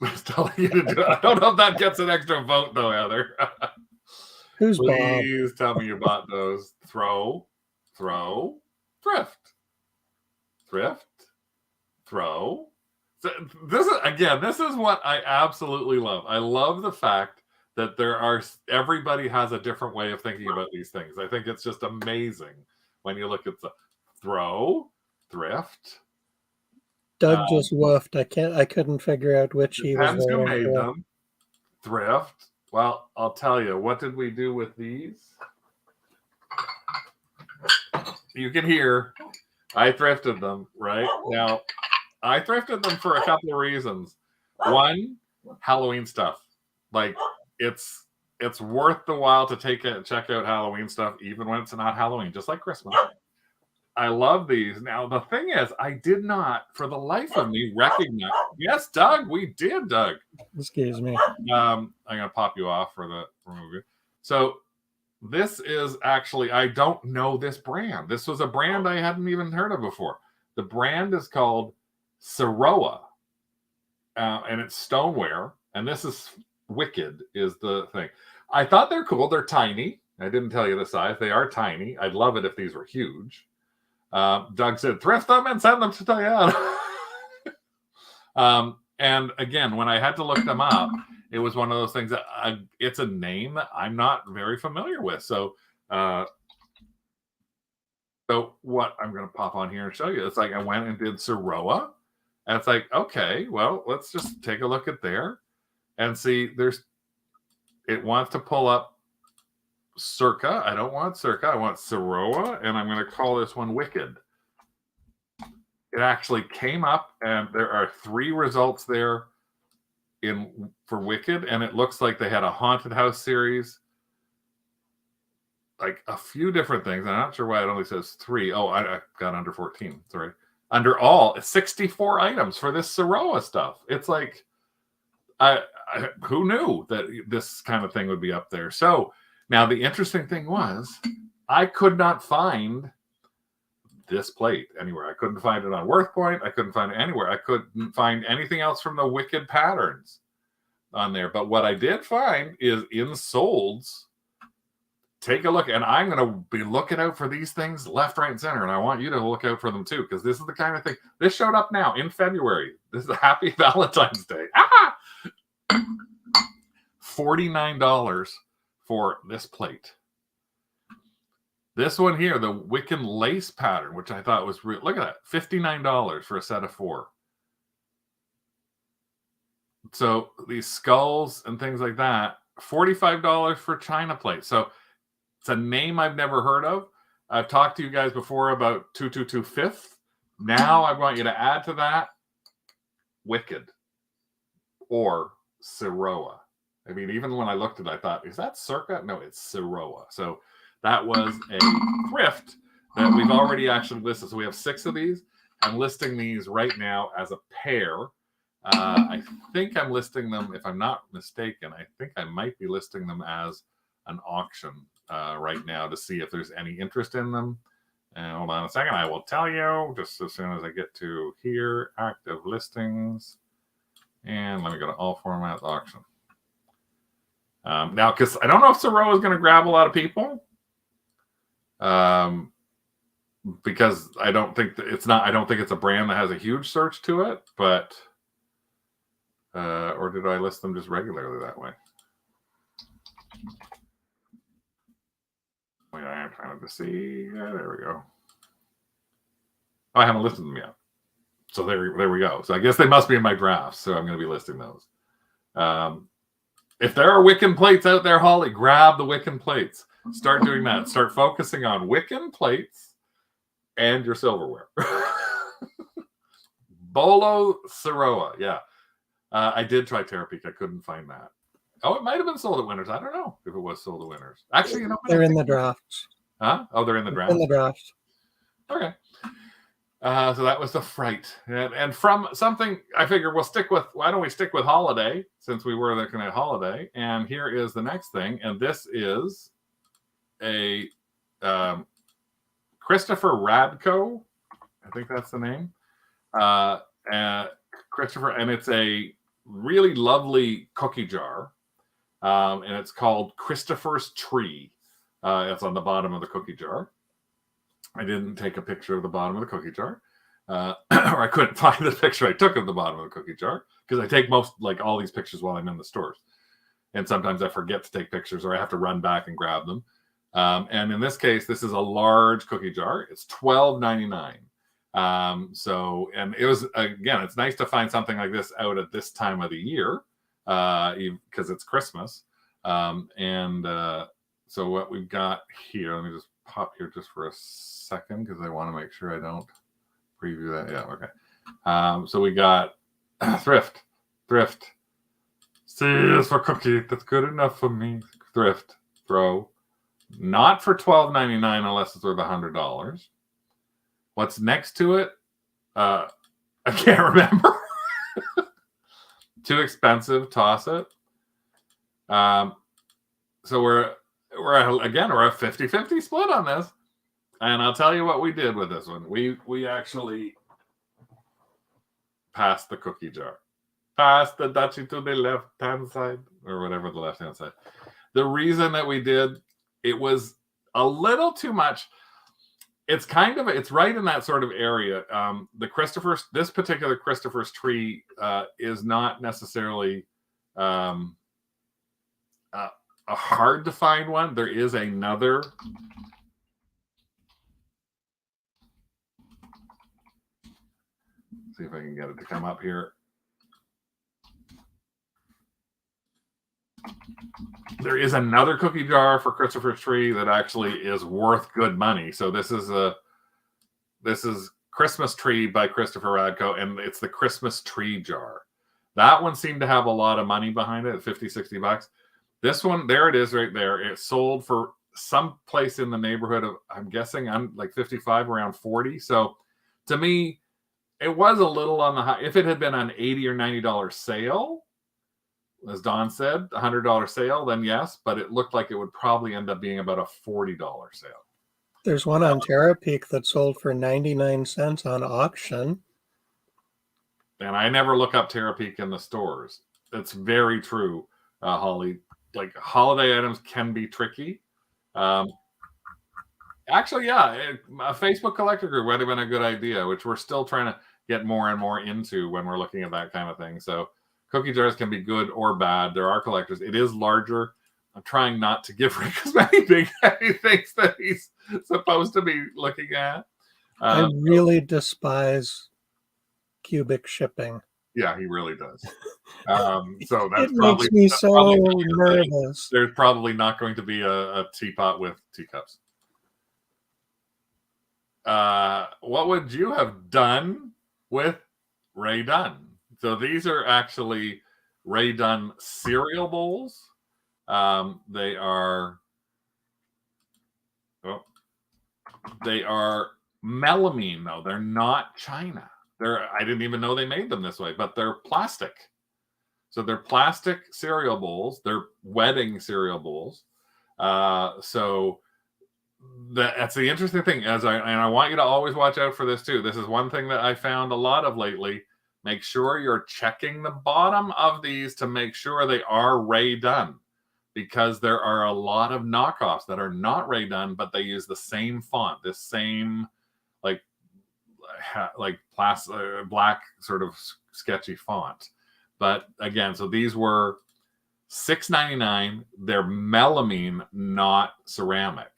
A: is telling you to do it. I don't know if that gets an extra vote though, Heather.
B: Who's
A: Please
B: Bob?
A: tell me you bought those. Throw, thrift, throw. So this is what I absolutely love. I love the fact that everybody has a different way of thinking about these things. I think it's just amazing when you look at the throw, thrift.
B: Doug just woofed. I couldn't figure out which he was
A: Depends who
B: voting
A: made
B: for.
A: them. Thrift. Well, I'll tell you. What did we do with these? You can hear I thrifted them, right? Now, I thrifted them for a couple of reasons. One, Halloween stuff. Like, it's worth the while to check out Halloween stuff, even when it's not Halloween, just like Christmas. I love these. Now, the thing is, I did not, for the life of me, recognize. Yes, Doug, we did, Doug.
B: Excuse me.
A: I'm going to pop you off for the movie. So, this is actually, I don't know this brand. This was a brand I hadn't even heard of before. The brand is called Saroa, and it's stoneware. And this is Wicked, is the thing. I thought they're cool. They're tiny. I didn't tell you the size. They are tiny. I'd love it if these were huge. Doug said, thrift them and send them to Diana. And again, when I had to look them up, it was one of those things that it's a name that I'm not very familiar with. So what I'm going to pop on here and show you, it's like I went and did Saroa, and it's like, okay, well, let's just take a look at there and see. It wants to pull up Circa. I don't want Circa. I want Saroa, and I'm going to call this one Wicked. It actually came up, and there are 3 results there for Wicked, and it looks like they had a haunted house series, like a few different things. I'm not sure why it only says 3. Oh, I got under 14. Sorry. Under all, 64 items for this Saroa stuff. It's like, who knew that this kind of thing would be up there? So now the interesting thing was, I could not find this plate anywhere. I couldn't find it on WorthPoint. I couldn't find it anywhere. I couldn't find anything else from the Wicked patterns on there. But what I did find is in Sold's take a look, and I'm going to be looking out for these things left, right, and center, and I want you to look out for them too, because this is the kind of thing. This showed up now in February. This is a happy Valentine's Day. $49 for this plate. This one here, the Wiccan lace pattern, which I thought was real. Look at that, $59 for a set of 4. So these skulls and things like that, $45 for China plate. So it's a name I've never heard of. I've talked to you guys before about 222 Fifth. Now I want you to add to that Wicked or Siroa. I mean, even when I looked at it, I thought, is that Circa? No, it's Siroa. So that was a thrift that we've already actually listed. So we have 6 of these. I'm listing these right now as a pair. I think I'm listing them, if I'm not mistaken, I think I might be listing them as an auction right now to see if there's any interest in them. And hold on a second, I will tell you just as soon as I get to here, active listings. And let me go to all formats auction. Now, because I don't know if Siroa is going to grab a lot of people. Because I don't think it's a brand that has a huge search to it, but or did I list them just regularly that way? Wait, I am trying to see. Yeah, there we go. Oh, I haven't listed them yet. So there we go. So I guess they must be in my drafts. So I'm going to be listing those. If there are Wiccan plates out there, Holly, grab the Wiccan plates. Start doing that. Start focusing on Wiccan plates and your silverware. Bolo Siroa. Yeah. I did try Terapeak. I couldn't find that. Oh, it might have been sold at Winners. I don't know if it was sold at Winners. Actually, you know,
B: they're in the drafts.
A: Huh? Oh, they're in the draft.
B: In the draft.
A: Okay. So that was the fright, and from something I figure we'll stick with. Why don't we stick with holiday since we were looking at holiday? And here is the next thing, and this is a Christopher Radko. I think that's the name. Christopher, and it's a really lovely cookie jar, and it's called Christopher's Tree. It's on the bottom of the cookie jar. I didn't take a picture of the bottom of the cookie jar, or I couldn't find the picture I took of the bottom of the cookie jar because I take all these pictures while I'm in the stores, and sometimes I forget to take pictures or I have to run back and grab them. And in this case, this is a large cookie jar. It's $12.99. So, and it was, again, it's nice to find something like this out at this time of the year, because it's Christmas. So what we've got here, let me just pop here just for a second because I want to make sure I don't preview that. Yeah, okay. So we got Thrift. C is for cookie. That's good enough for me. Thrift. Throw. Not for $12.99 unless it's worth $100. What's next to it? I can't remember. Too expensive. Toss it. So we're a 50-50 split on this. And I'll tell you what we did with this one. We actually passed the cookie jar. Passed the Dutchie to the left-hand side, or whatever the left-hand side. The reason that we did, it was a little too much. It's right in that sort of area. This particular Christopher's Tree is not necessarily a hard to find one. There is another. See if I can get it to come up here. There is another cookie jar for Christopher's Tree that actually is worth good money. So this is Christmas Tree by Christopher Radko, and it's the Christmas Tree jar. That one seemed to have a lot of money behind it at $50-$60. This one, there it is right there. It sold for some place in the neighborhood of, I'm guessing, I'm like 55, around 40. So to me, it was a little on the high. If it had been an $80 or $90 sale, as Don said, $100 sale, then yes, but it looked like it would probably end up being about a $40 sale.
B: There's one on Terapeak that sold for 99 cents on auction.
A: And I never look up Terapeak in the stores. It's very true, Holly. Like, holiday items can be tricky. Um, Actually, yeah, a Facebook collector group would have been a good idea, which we're still trying to get more and more into when we're looking at that kind of thing. So cookie jars can be good or bad. There are collectors. It is larger. I'm trying not to give Rick as many big heavy things that he's supposed to be looking at.
B: I really despise cubic shipping.
A: Yeah, he really does. So
B: it makes me so nervous.
A: There's probably not going to be a teapot with teacups. What would you have done with Ray Dunn? So these are actually Ray Dunn cereal bowls. They are melamine though. They're not China. I didn't even know they made them this way, but they're plastic. So they're plastic cereal bowls. They're wedding cereal bowls. So that's the interesting thing. And I want you to always watch out for this too. This is one thing that I found a lot of lately. Make sure you're checking the bottom of these to make sure they are Ray Dunn, because there are a lot of knockoffs that are not Ray Dunn, but they use the same font, this same like black sort of sketchy font. But again, so these were $6.99. They're melamine, not ceramic.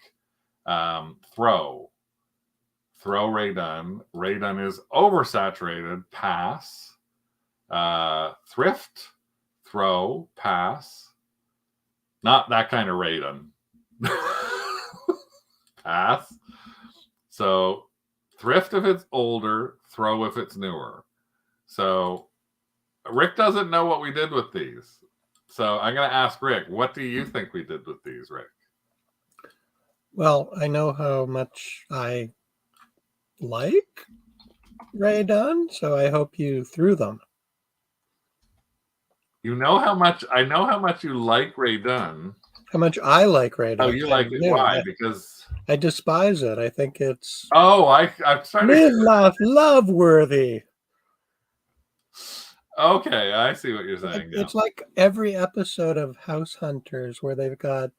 A: Throw Ray Dunn. Ray Dunn is oversaturated. Pass. Thrift. Throw. Pass. Not that kind of Ray Dunn. Pass. So Thrift if it's older. Throw if it's newer. So Rick doesn't know what we did with these. So I'm going to ask Rick, what do you think we did with these, Rick?
B: Well, I know how much I like Ray Dunn, so I hope you threw them.
A: You know how much I know how much you like Ray Dunn.
B: How much I like Ray Dunn.
A: Oh, you like it? Why? Because
B: I despise it. I think it's
A: I'm starting
B: live, laugh, love worthy.
A: Okay, I see what you're saying.
B: It's like every episode of House Hunters where they've got,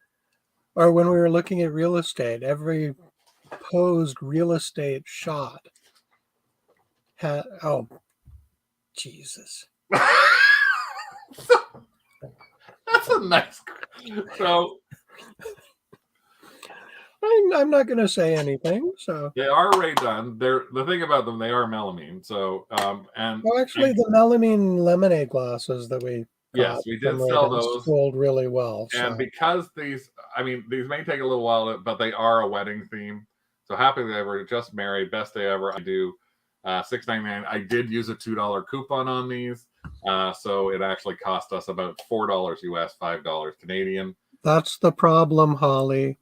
B: or when we were looking at real estate, every posed real estate shot had, oh, Jesus.
A: That's a nice. So
B: I'm not going to say anything. So
A: they are Ray Dunn. The thing about them, they are melamine. So
B: actually, the melamine lemonade glasses that we
A: yes, we did sell those.
B: Sold really well.
A: And because these may take a little while, but they are a wedding theme. So happily ever, just married, best day ever. I do $6.99. I did use a $2 coupon on these, so it actually cost us about $4 US, $5 Canadian.
B: That's the problem, Holly.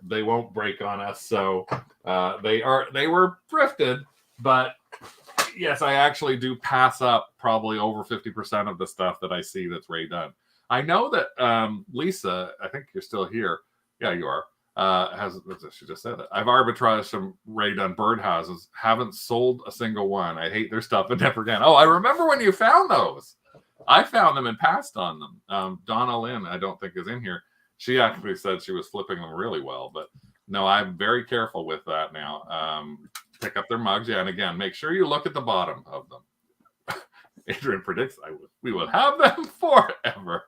A: They won't break on us, so they were thrifted, but yes, I actually do pass up probably over 50% of the stuff that I see that's Ray Dunn. I know that Lisa, I think you're still here. Yeah, you are. She just said it. I've arbitraged some Ray Dunn birdhouses. Haven't sold a single one. I hate their stuff and never again. Oh, I remember when you found those. I found them and passed on them. Donna Lynn, I don't think is in here. She actually said she was flipping them really well, but no, I'm very careful with that now. Pick up their mugs, yeah, and again, make sure you look at the bottom of them. Adrian predicts we will have them forever.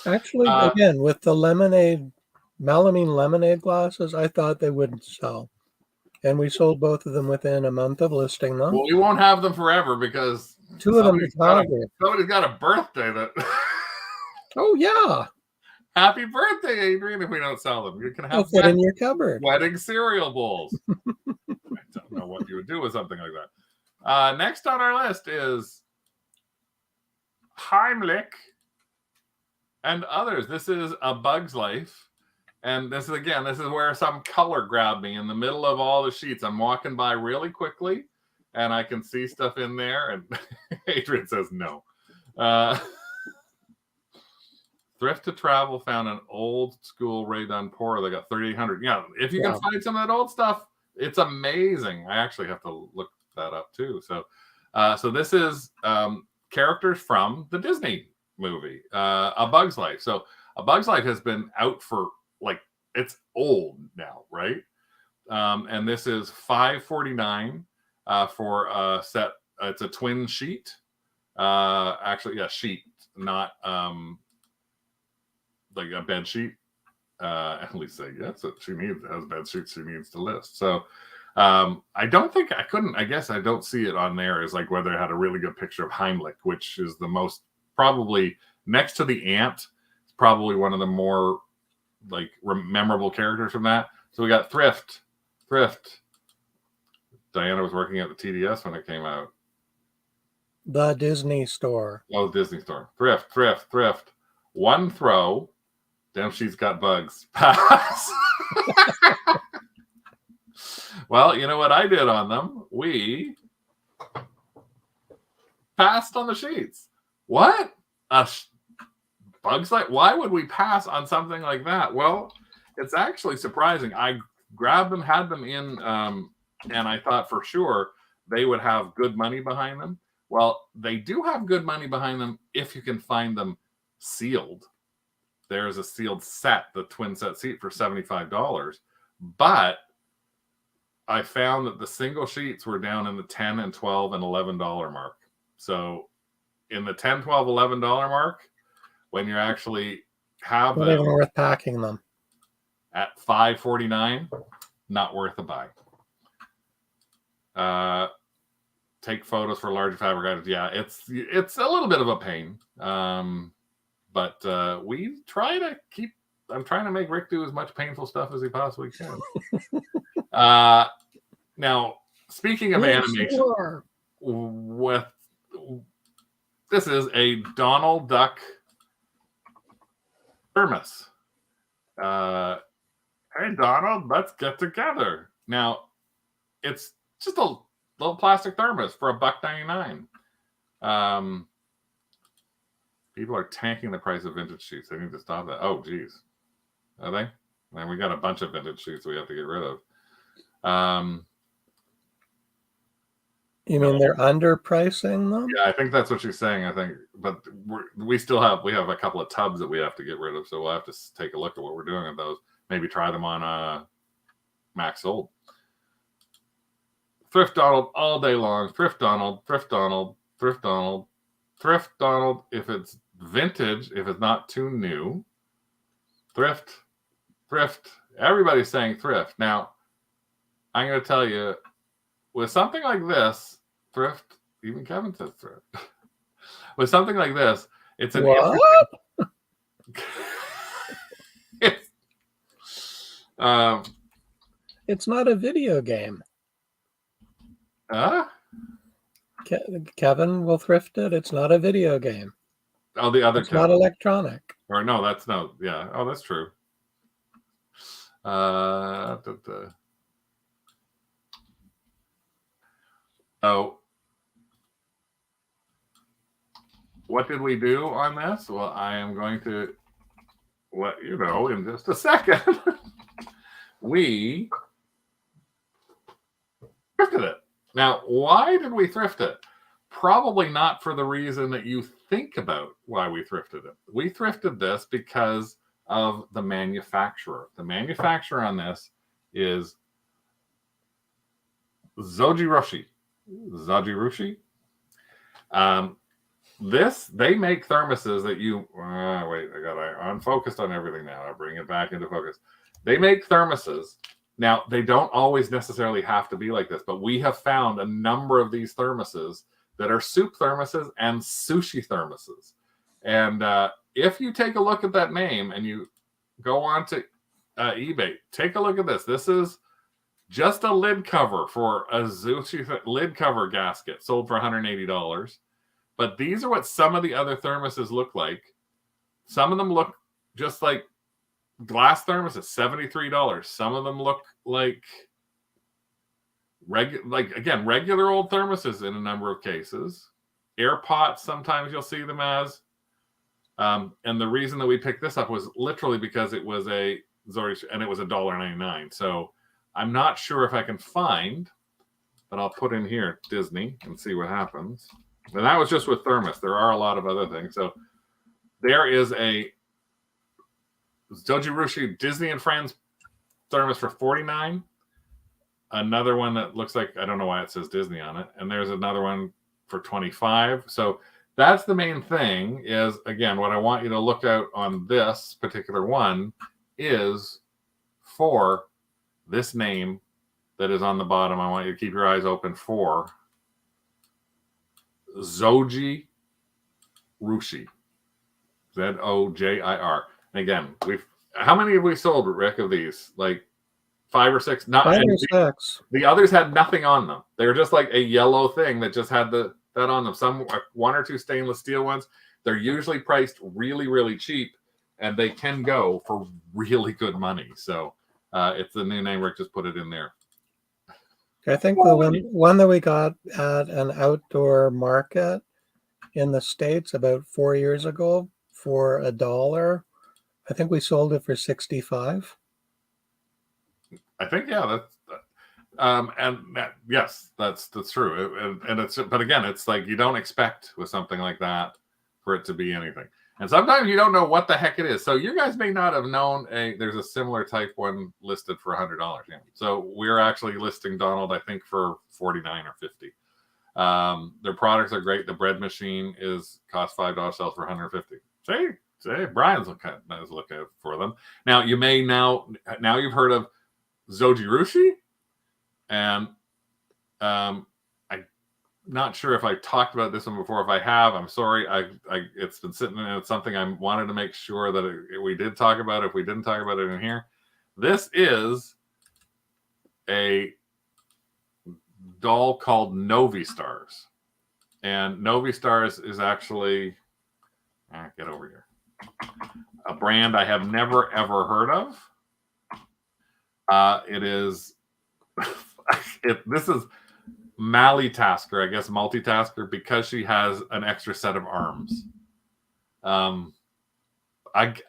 B: Actually, again, with the melamine lemonade glasses, I thought they wouldn't sell. And we sold both of them within a month of listing them.
A: Well, we won't have them forever because
B: two of them
A: somebody's got a birthday that
B: oh yeah.
A: Happy birthday, Adrian, if we don't sell them. You can have
B: fit in your cupboard.
A: Wedding cereal bowls. I don't know what you would do with something like that. Next on our list is Heimlich and others. This is A Bug's Life. And this is where some color grabbed me in the middle of all the sheets. I'm walking by really quickly, and I can see stuff in there. And Adrian says no. Thrift to Travel found an old school Ray Dunn pour. They got 3,800. Yeah, if you can find some of that old stuff, it's amazing. I actually have to look that up too. So this is characters from the Disney movie, A Bug's Life. So A Bug's Life has been out for like it's old now, right? And this is $5.49 for a set. It's a twin sheet. Actually, yeah, sheet, not like a bed sheet. At least say yes, she needs has bed sheets she needs to list. So I don't think I couldn't. I guess I don't see it on there as like whether it had a really good picture of Heimlich, which is the most probably next to the ant. It's probably one of the more like memorable characters from that. So we got Thrift. Diana was working at the TDS when it came out.
B: The Disney store.
A: Oh, Disney store. Thrift. One throw. Damn, she's got bugs. Pass. Well, you know what I did on them? We passed on the sheets. What? Bugs like? Why would we pass on something like that? Well, it's actually surprising. I grabbed them, had them in, and I thought for sure they would have good money behind them. Well, they do have good money behind them if you can find them sealed. There's a sealed set, the twin set seat for $75. But I found that the single sheets were down in the $10 and $12 and $11 mark. So in the $10, $12, $11 mark, when you actually have
B: not even worth packing them
A: at $5.49, not worth a buy. Take photos for larger fabric items. Yeah, it's a little bit of a pain. But we try to keep. I'm trying to make Rick do as much painful stuff as he possibly can. Now, speaking of animation, this is a Donald Duck thermos. Hey, Donald, let's get together. Now, it's just a little plastic thermos for $1.99. People are tanking the price of vintage sheets. They need to stop that. Oh, geez. Are they? And we got a bunch of vintage sheets we have to get rid of.
B: You mean they're underpricing them?
A: Yeah, I think that's what she's saying. I think, but we have a couple of tubs that we have to get rid of, so we'll have to take a look at what we're doing with those. Maybe try them on Max Sold. Thrift Donald all day long. Thrift Donald. If it's vintage, if it's not too new. Thrift. Everybody's saying thrift. Now, I'm going to tell you, with something like this, thrift, even Kevin says thrift. With something like this, it's an
B: it's not a video game. Kevin will thrift it. It's not a video game.
A: Oh, the other
B: it's Kevin. Not electronic.
A: Or no, that's no. Yeah. Oh, that's true. Oh, what did we do on this? Well, I am going to let you know in just a second. We thrifted it. Now, why did we thrift it? Probably not for the reason that you think about why we thrifted it. We thrifted this because of the manufacturer. The manufacturer on this is Zojirushi. They make thermoses that you wait. I'm focused on everything now. I'll bring it back into focus. They make thermoses. Now, they don't always necessarily have to be like this, but we have found a number of these thermoses that are soup thermoses and sushi thermoses. And if you take a look at that name and you go on to eBay, take a look at this. This is just a lid cover for a sushi lid cover gasket sold for $180. But these are what some of the other thermoses look like. Some of them look just like glass thermoses, $73. Some of them look like regular old thermoses in a number of cases. Air pots, sometimes you'll see them as. And the reason that we picked this up was literally because it was a Zori, and it was $1.99. So I'm not sure if I can find, but I'll put in here Disney and see what happens. And that was just with thermos. There are a lot of other things. So there is a Zojirushi Disney and Friends thermos for $49. Another one that looks like, I don't know why it says Disney on it. And there's another one for $25. So that's the main thing is, again, what I want you to look out on this particular one is for this name that is on the bottom. I want you to keep your eyes open for Zoji Rushi. Zojir. And again, how many have we sold, Rick, of these? Like 5 or 6? Not
B: 5 or 6.
A: The others had nothing on them. They were just like a yellow thing that just had that on them. Some 1 or 2 stainless steel ones. They're usually priced really, really cheap, and they can go for really good money. So it's the new name. Rick just put it in there.
B: I think the one that we got at an outdoor market in the States about 4 years ago for $1, I think we sold it for 65.
A: I think, yeah, yes, that's true. And it's, but again, it's like you don't expect with something like that for it to be anything. And sometimes you don't know what the heck it is. So you guys may not have known there's a similar type one listed for $100. Yeah. So we're actually listing Donald, I think, for $49 or $50. Their products are great. The bread machine costs $5, sells for $150. Say, Brian's looking for them. Now you may now you've heard of Zojirushi, and I'm not sure if I talked about this one before. If I have, I'm sorry. It's been sitting and it's something I wanted to make sure that we did talk about. If we didn't talk about it in here, this is a doll called Novi Stars, and Novi Stars is actually get over here, a brand I have never ever heard of. It is this is Malitasker, I guess multitasker, because she has an extra set of arms. I'm like,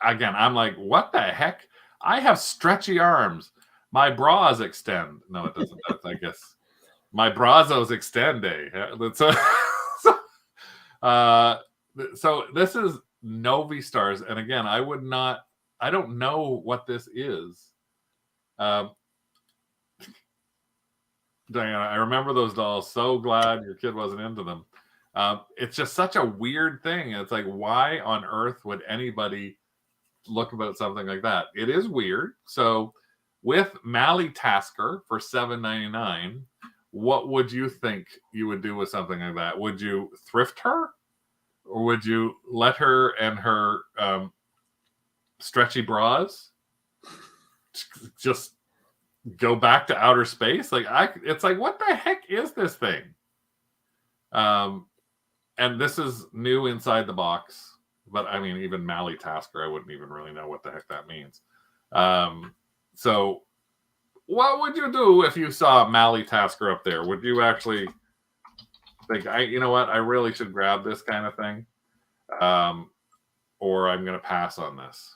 A: what the heck? I have stretchy arms. My bras extend. No, it doesn't. That's, I guess my brazos extend. So this is Novi Stars, and again, I don't know what this is. Diana, I remember those dolls. So glad your kid wasn't into them. It's just such a weird thing. It's like, why on earth would anybody look about something like that? It is weird. So with Malitasker for $7.99, what would you think you would do with something like that? Would you thrift her? Or would you let her and her stretchy bras just go back to outer space? It's like, what the heck is this thing? And this is new inside the box, but I mean, even Malitasker, I wouldn't even really know what the heck that means. So what would you do if you saw Malitasker up there? Would you actually think, you know what, I really should grab this kind of thing? Or I'm going to pass on this.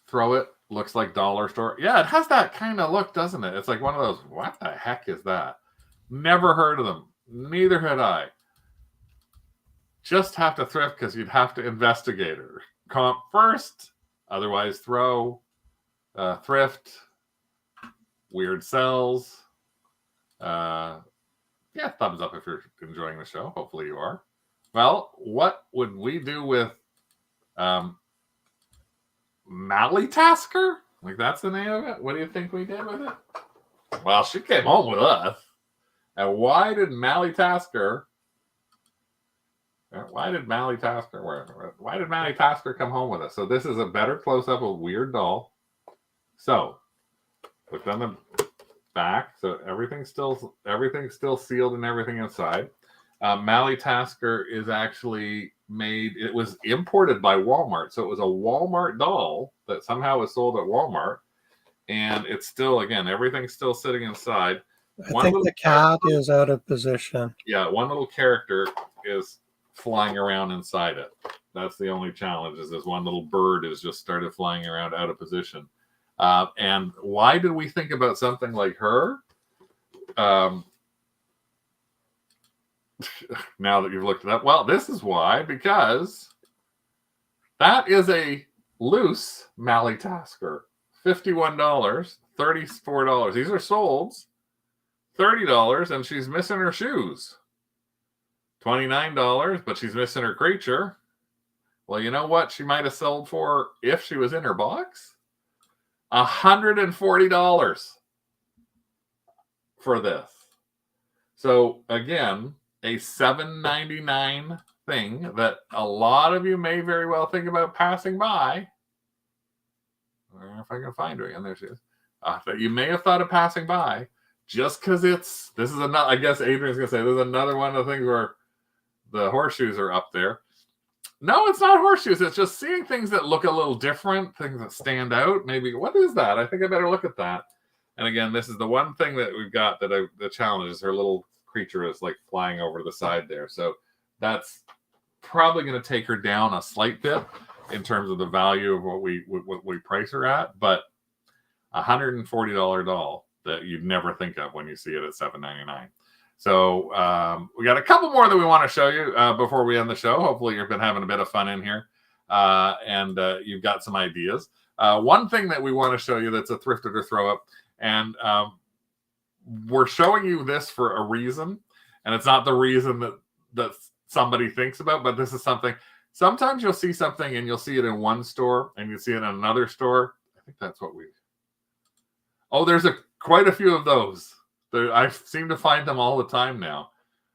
A: Throw it. Looks like dollar store. Yeah, it has that kind of look, doesn't it? It's like one of those, what the heck is that? Never heard of them. Neither had I. Just have to thrift because you'd have to investigate her. Comp first, otherwise throw. Thrift. Weird sells. Yeah, thumbs up if you're enjoying the show. Hopefully you are. Well, what would we do with Malitasker? Like, that's the name of it? What do you think we did with it? Well, she came home with us. And why did Malitasker come home with us? So this is a better close-up of Weird Doll. So look on the back. So everything's still sealed and everything inside. Malitasker is actually made, it was imported by Walmart. So it was a Walmart doll that somehow was sold at Walmart. And it's still, again, everything's still sitting inside.
B: I think the cat is out of position.
A: Yeah, one little character is flying around inside it. That's the only challenge, is this one little bird has just started flying around out of position. And why did we think about something like her? Now that you've looked it up, well, this is why, because that is a loose Mally Tasker, $51, $34. These are solds, $30, and she's missing her shoes. $29, but she's missing her creature. Well, you know what she might have sold for if she was in her box? $140 for this. So again, a $7.99 thing that a lot of you may very well think about passing by. I don't know if I can find her again. There she is. That you may have thought of passing by just because this is another, I guess Adrian's going to say, there's another one of the things where the horseshoes are up there. No, it's not horseshoes. It's just seeing things that look a little different, things that stand out. Maybe, what is that? I think I better look at that. And again, this is the one thing that we've got that the challenge is her little creature is like flying over to the side there. So that's probably going to take her down a slight bit in terms of the value of what we price her at. But $140 doll that you'd never think of when you see it at $7.99. So we got a couple more that we want to show you before we end the show. Hopefully you've been having a bit of fun in here and you've got some ideas. One thing that we want to show you that's a thrifted or throw up, and we're showing you this for a reason, and it's not the reason that somebody thinks about, but this is something. Sometimes you'll see something and you'll see it in one store and you see it in another store. I think that's what there's quite a few of those. I seem to find them all the time now.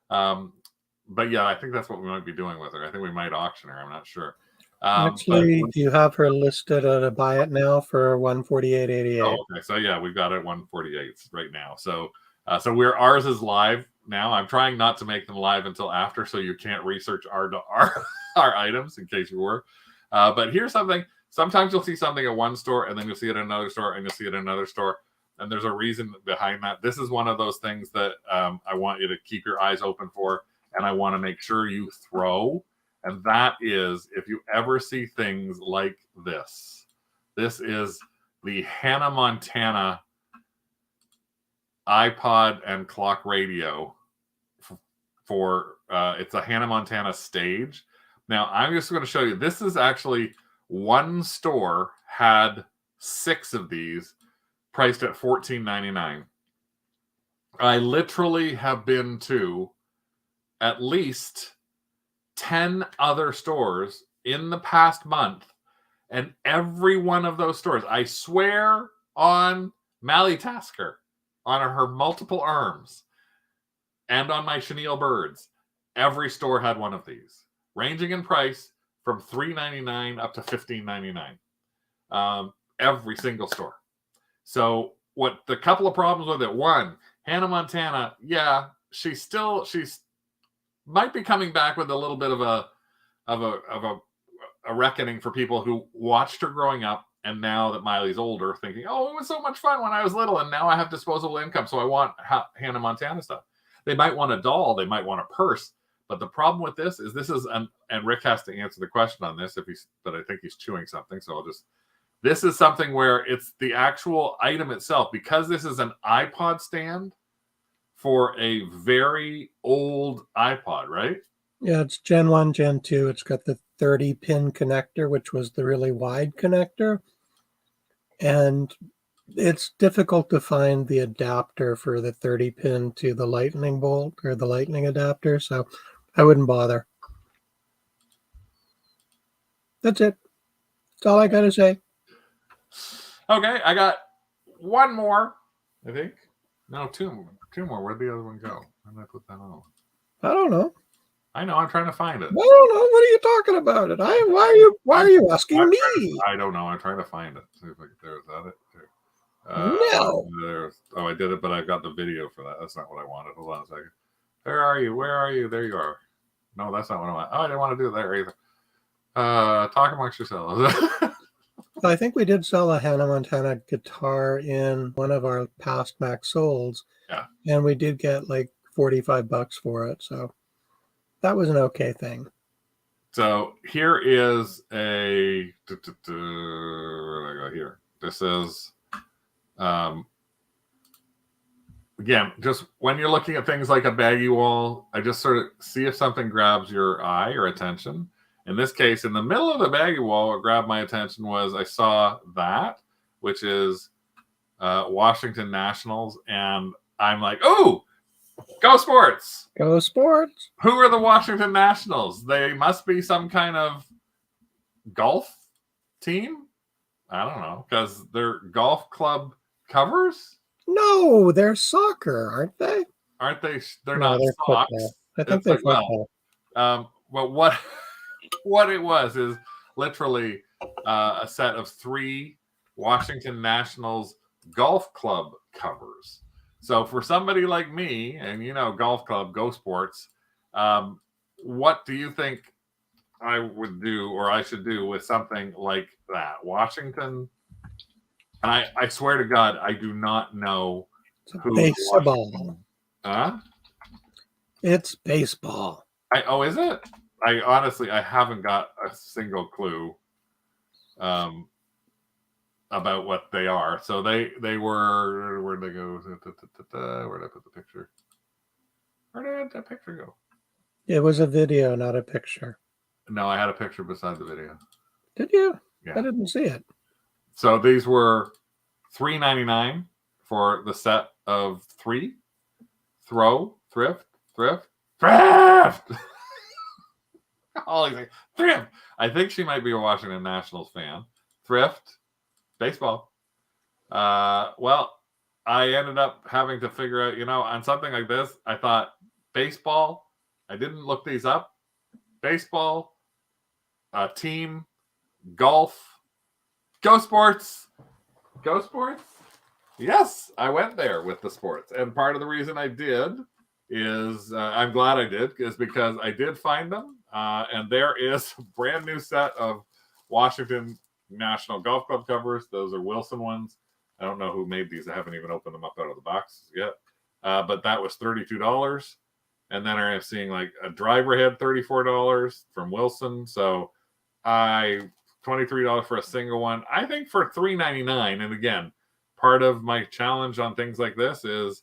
A: But yeah, I think that's what we might be doing with her. I think we might auction her. I'm not sure.
B: Actually, you have her listed at a buy it now for $148.88.
A: Oh, okay. So yeah, we've got it at $148 right now. So ours is live now. I'm trying not to make them live until after, so you can't research our items in case you were. But here's something. Sometimes you'll see something at one store, and then you'll see it in another store, and you'll see it in another store. And there's a reason behind that. This is one of those things that I want you to keep your eyes open for, and I want to make sure you throw. And that is, if you ever see things like this. This is the Hannah Montana iPod and clock radio for it's a Hannah Montana stage. Now, I'm just going to show you. This is actually one store had 6 of these, priced at $14.99. I literally have been to at least 10 other stores in the past month, and every one of those stores, I swear on Mally Tasker, on her multiple arms, and on my chenille birds, every store had one of these, ranging in price from $3.99 up to $15.99. Every single store. So what the couple of problems with it? One, Hannah Montana, yeah, she's might be coming back with a little bit of a reckoning for people who watched her growing up, and now that Miley's older, thinking, oh, it was so much fun when I was little, and now I have disposable income, so I want Hannah Montana stuff. They might want a doll, they might want a purse, but the problem with this is and Rick has to answer the question on this but I think he's chewing something, so this is something where it's the actual item itself, because this is an iPod stand for a very old iPod, right?
B: Yeah, it's Gen 1, Gen 2. It's got the 30-pin connector, which was the really wide connector. And it's difficult to find the adapter for the 30-pin to the lightning bolt or the lightning adapter, so I wouldn't bother. That's it. That's all I got to say.
A: Okay, I got one more, I think. No, two more. Where'd the other one go? How did I put that on?
B: I don't know.
A: I know. I'm trying to find it.
B: I don't know. What are you talking about? Why are you asking me?
A: I don't know. I'm trying to find it. See if there's that.
B: No.
A: I did it, but I've got the video for that. That's not what I wanted. Hold on a second. Where are you? Where are you? There you are. No, that's not what I want. Oh, I didn't want to do it there either. Talk amongst yourselves.
B: I think we did sell a Hannah Montana guitar in one of our past Max Solds.
A: Yeah.
B: And we did get like $45 for it. So that was an okay thing.
A: So here is where did I go here? This is, again, just when you're looking at things like a baggy wall, I just sort of see if something grabs your eye or attention. In this case, in the middle of the baggy wall, what grabbed my attention was I saw that, which is Washington Nationals, and I'm like, oh, go sports!
B: Go sports!
A: Who are the Washington Nationals? They must be some kind of golf team? I don't know, because they're golf club covers?
B: No, they're soccer, aren't they?
A: Aren't they? They're
B: No,
A: not
B: they're
A: socks.
B: football. I think
A: It's
B: they're
A: like, well,
B: football.
A: but what it was is literally a set of 3 Washington Nationals golf club covers. So for somebody like me, and golf club, go sports, what do you think I would do or I should do with something like that? Washington, and I swear to God, I do not know who
B: baseball.
A: Huh?
B: It's baseball.
A: Is it? I honestly, I haven't got a single clue about what they are. So they were, where'd they go? Where'd I put the picture? Where did that picture go?
B: It was a video, not a picture.
A: No, I had a picture beside the video.
B: Did you?
A: Yeah.
B: I didn't see it.
A: So these were $3.99 for the set of 3. Thrift. All these Thrift. I think she might be a Washington Nationals fan. Thrift, baseball. Well, I ended up having to figure out, on something like this, I thought baseball. I didn't look these up. Baseball, team, golf, go sports. Go sports? Yes, I went there with the sports. And part of the reason I did is, I'm glad I did, is because I did find them. And there is a brand new set of Washington National Golf Club covers. Those are Wilson ones. I don't know who made these. I haven't even opened them up out of the box yet. But that was $32. And then I'm seeing like a driver head, $34 from Wilson. So $23 for a single one. I think for $3.99, and again, part of my challenge on things like this is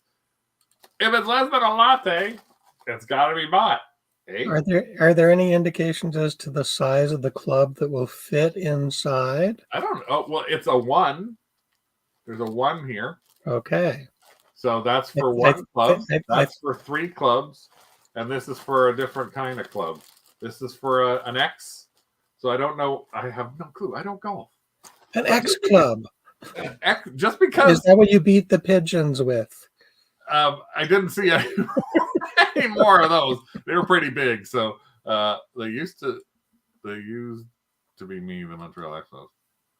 A: if it's less than a latte, it's got to be bought. Hey?
B: Are there any indications as to the size of the club that will fit inside?
A: I don't know. Oh, well, it's a 1. There's a 1 here.
B: Okay.
A: So that's for one club. That's for 3 clubs. And this is for a different kind of club. This is for an X. So I don't know. I have no clue. I don't golf.
B: An X club.
A: Just because.
B: Is that what you beat the pigeons with?
A: I didn't see any more of those. They were pretty big. So they used to be me, the Montreal Expos.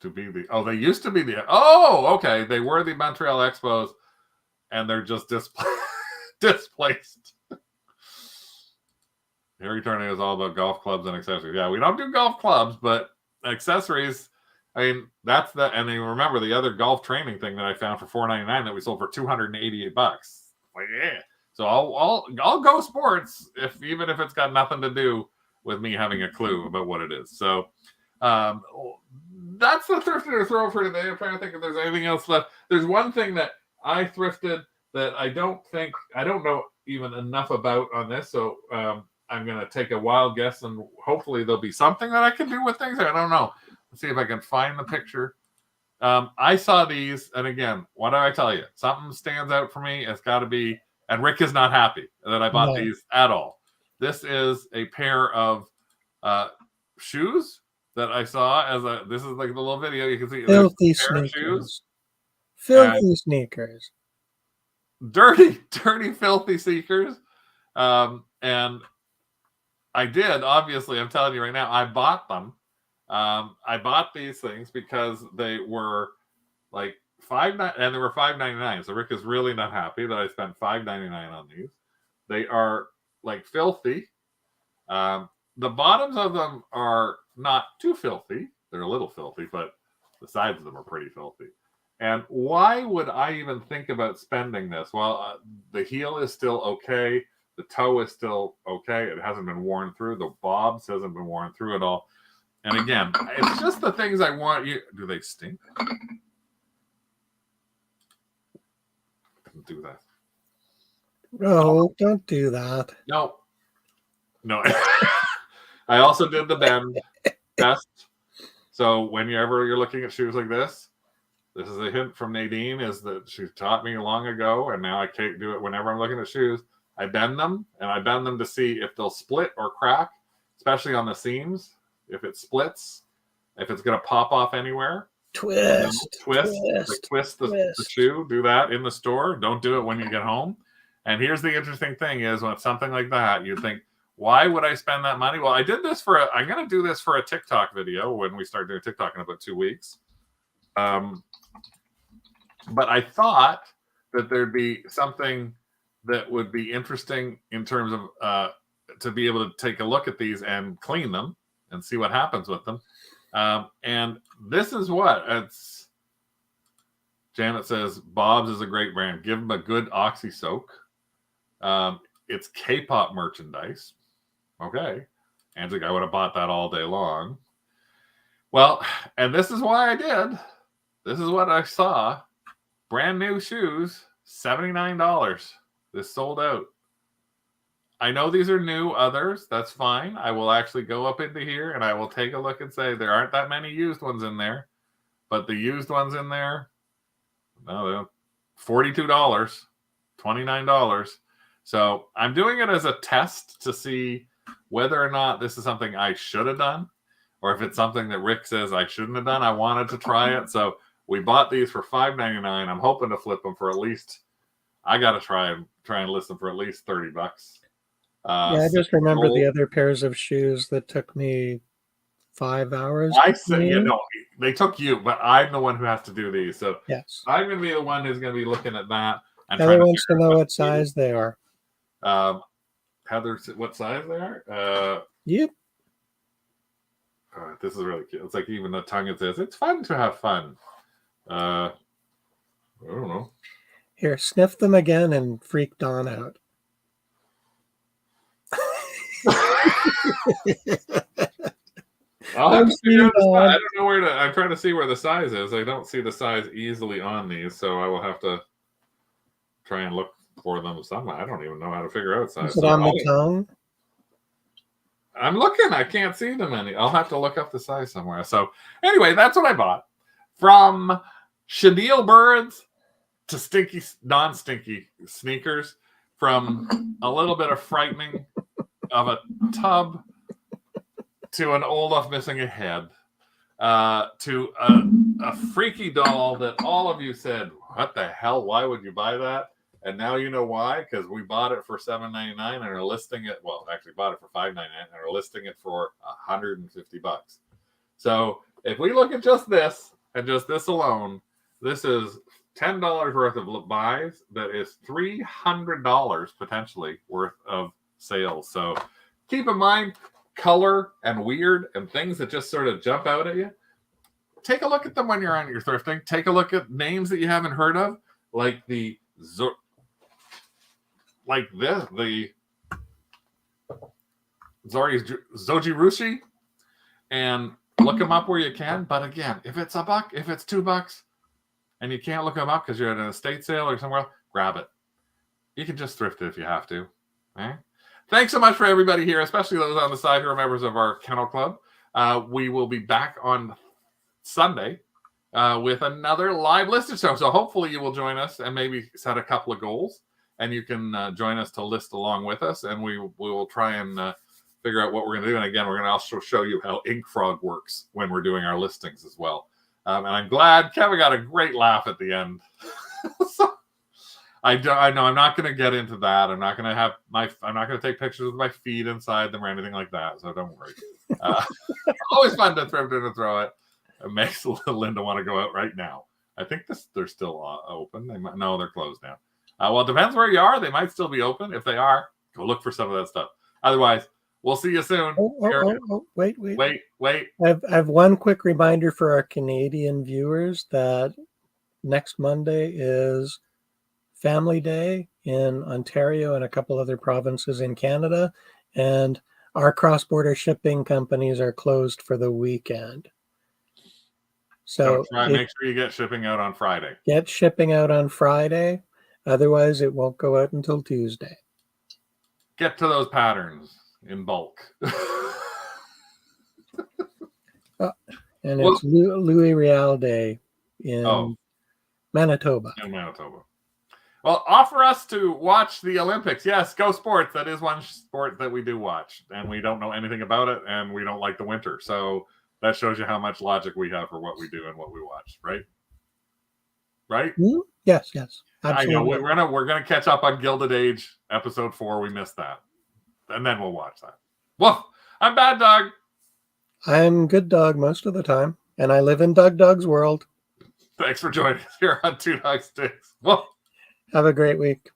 A: They used to be okay. They were the Montreal Expos, and they're just displaced. Harry Tornado is all about golf clubs and accessories. Yeah, we don't do golf clubs, but accessories. I mean, that's the. And then remember the other golf training thing that I found for $4.99 that we sold for $288. Like, yeah. So I'll go sports even if it's got nothing to do with me having a clue about what it is. So that's the Thrifter to throw for today. I'm trying to think if there's anything else left. There's one thing that I thrifted that I don't know even enough about on this. So I'm going to take a wild guess, and hopefully there'll be something that I can do with things. I don't know. Let's see if I can find the picture. I saw these, and again, what do I tell you? Something stands out for me. It's got to be, and Rick is not happy that I bought these at all. This is a pair of shoes that I saw this is like the little video. You can see
B: filthy
A: sneakers.
B: Filthy sneakers.
A: Dirty, filthy sneakers. And I did, obviously, I'm telling you right now, I bought them. I bought these things because they were like $5.99, and they were $5.99. So Rick is really not happy that I spent $5.99 on these. They are like filthy. The bottoms of them are not too filthy. They're a little filthy, but the sides of them are pretty filthy. And why would I even think about spending this? Well, the heel is still okay. The toe is still okay. It hasn't been worn through. The bobs hasn't been worn through at all. And again, it's just the things I want you. Do they stink? Don't do that.
B: No, don't do that.
A: No. I also did the bend test. So whenever you're looking at shoes like this is a hint from Nadine, is that she taught me long ago, and now I can't do it whenever I'm looking at shoes. I bend them, and I bend them to see if they'll split or crack, especially on the seams. If it splits, if it's going to pop off anywhere.
B: Twist
A: The shoe. Do that in the store. Don't do it when you get home. And here's the interesting thing is when it's something like that, you think, why would I spend that money? Well, I did this I'm going to do this for a TikTok video when we start doing TikTok in about 2 weeks. But I thought that there'd be something that would be interesting in terms of to be able to take a look at these and clean them and see what happens with them. And this is what it's. Janet says Bob's is a great brand. Give them a good oxy soak. It's K-pop merchandise. Okay, Angela, I would have bought that all day long. Well, and this is why I did. This is what I saw. Brand new shoes, $79. This sold out. I know these are new others. That's fine. I will actually go up into here and I will take a look and say there aren't that many used ones in there. But the used ones in there, no, $42, $29. So I'm doing it as a test to see whether or not this is something I should have done, or if it's something that Rick says I shouldn't have done. I wanted to try it. So we bought these for $5.99. I'm hoping to flip them for at least, I got to try and list them for at least $30.
B: I just remember the other pairs of shoes that took me 5 hours.
A: I said, they took you, but I'm the one who has to do these. So
B: yes,
A: I'm going to be the one who's going to be looking at that. And
B: Heather wants to know what size they are.
A: Heather, what size they are?
B: Yep.
A: This is really cute. It's like even the tongue it says, it's fun to have fun. I don't know.
B: Here, sniff them again and freak Dawn out.
A: I'll have to figure out the size. I don't know where to. I'm trying to see where the size is. I don't see the size easily on these, so I will have to try and look for them somewhere. I don't even know how to figure out size.
B: Is it on the tongue?
A: I'm looking. I can't see them any. I'll have to look up the size somewhere. So anyway, that's what I bought. From chenille birds to stinky, non-stinky sneakers. From a little bit of frightening of a tub to an Olaf missing a head, to a freaky doll that all of you said, what the hell? Why would you buy that? And now you know why, because we bought it for $7.99 and are listing it. Well, actually bought it for $5.99 and are listing it for $150. So if we look at just this and just this alone, this is $10 worth of buys. That is $300 potentially worth of sales. So keep in mind, color and weird and things that just sort of jump out at you. Take a look at them when you're on your thrifting. Take a look at names that you haven't heard of, like the Zojirushi, and look them up where you can. But again, if it's $1, if it's $2, and you can't look them up because you're at an estate sale or somewhere else, grab it. You can just thrift it if you have to. Okay? Thanks so much for everybody here, especially those on the side who are members of our Kennel Club. We will be back on Sunday with another live listed show. So hopefully you will join us and maybe set a couple of goals, and you can join us to list along with us, and we will try and figure out what we're going to do. And again, we're going to also show you how Ink Frog works when we're doing our listings as well. And I'm glad Kevin got a great laugh at the end. So, I know I'm not going to get into that. I'm not going to take pictures with my feet inside them or anything like that. So don't worry. Always fun to thrift and to throw it. It makes Linda want to go out right now. I think they're still open. No, they're closed now. Well, it depends where you are. They might still be open. If they are, go look for some of that stuff. Otherwise, we'll see you soon. Wait.
B: I have one quick reminder for our Canadian viewers that next Monday is Family Day in Ontario and a couple other provinces in Canada, and our cross-border shipping companies are closed for the weekend. So
A: make sure you get shipping out on Friday.
B: Get shipping out on Friday. Otherwise, it won't go out until Tuesday.
A: Get to those patterns in bulk.
B: and
A: Well-
B: it's Louis Riel Day in Manitoba.
A: In Manitoba. Well, offer us to watch the Olympics. Yes, go sports. That is one sport that we do watch, and we don't know anything about it, and we don't like the winter. So that shows you how much logic we have for what we do and what we watch, right? Right?
B: Yes, yes,
A: absolutely. I know we're gonna catch up on Gilded Age episode 4. We missed that, and then we'll watch that. Well, I'm Bad Dog.
B: I'm Good Dog most of the time, and I live in Dog's world.
A: Thanks for joining us here on Two Dog Sticks. Well,
B: have a great week.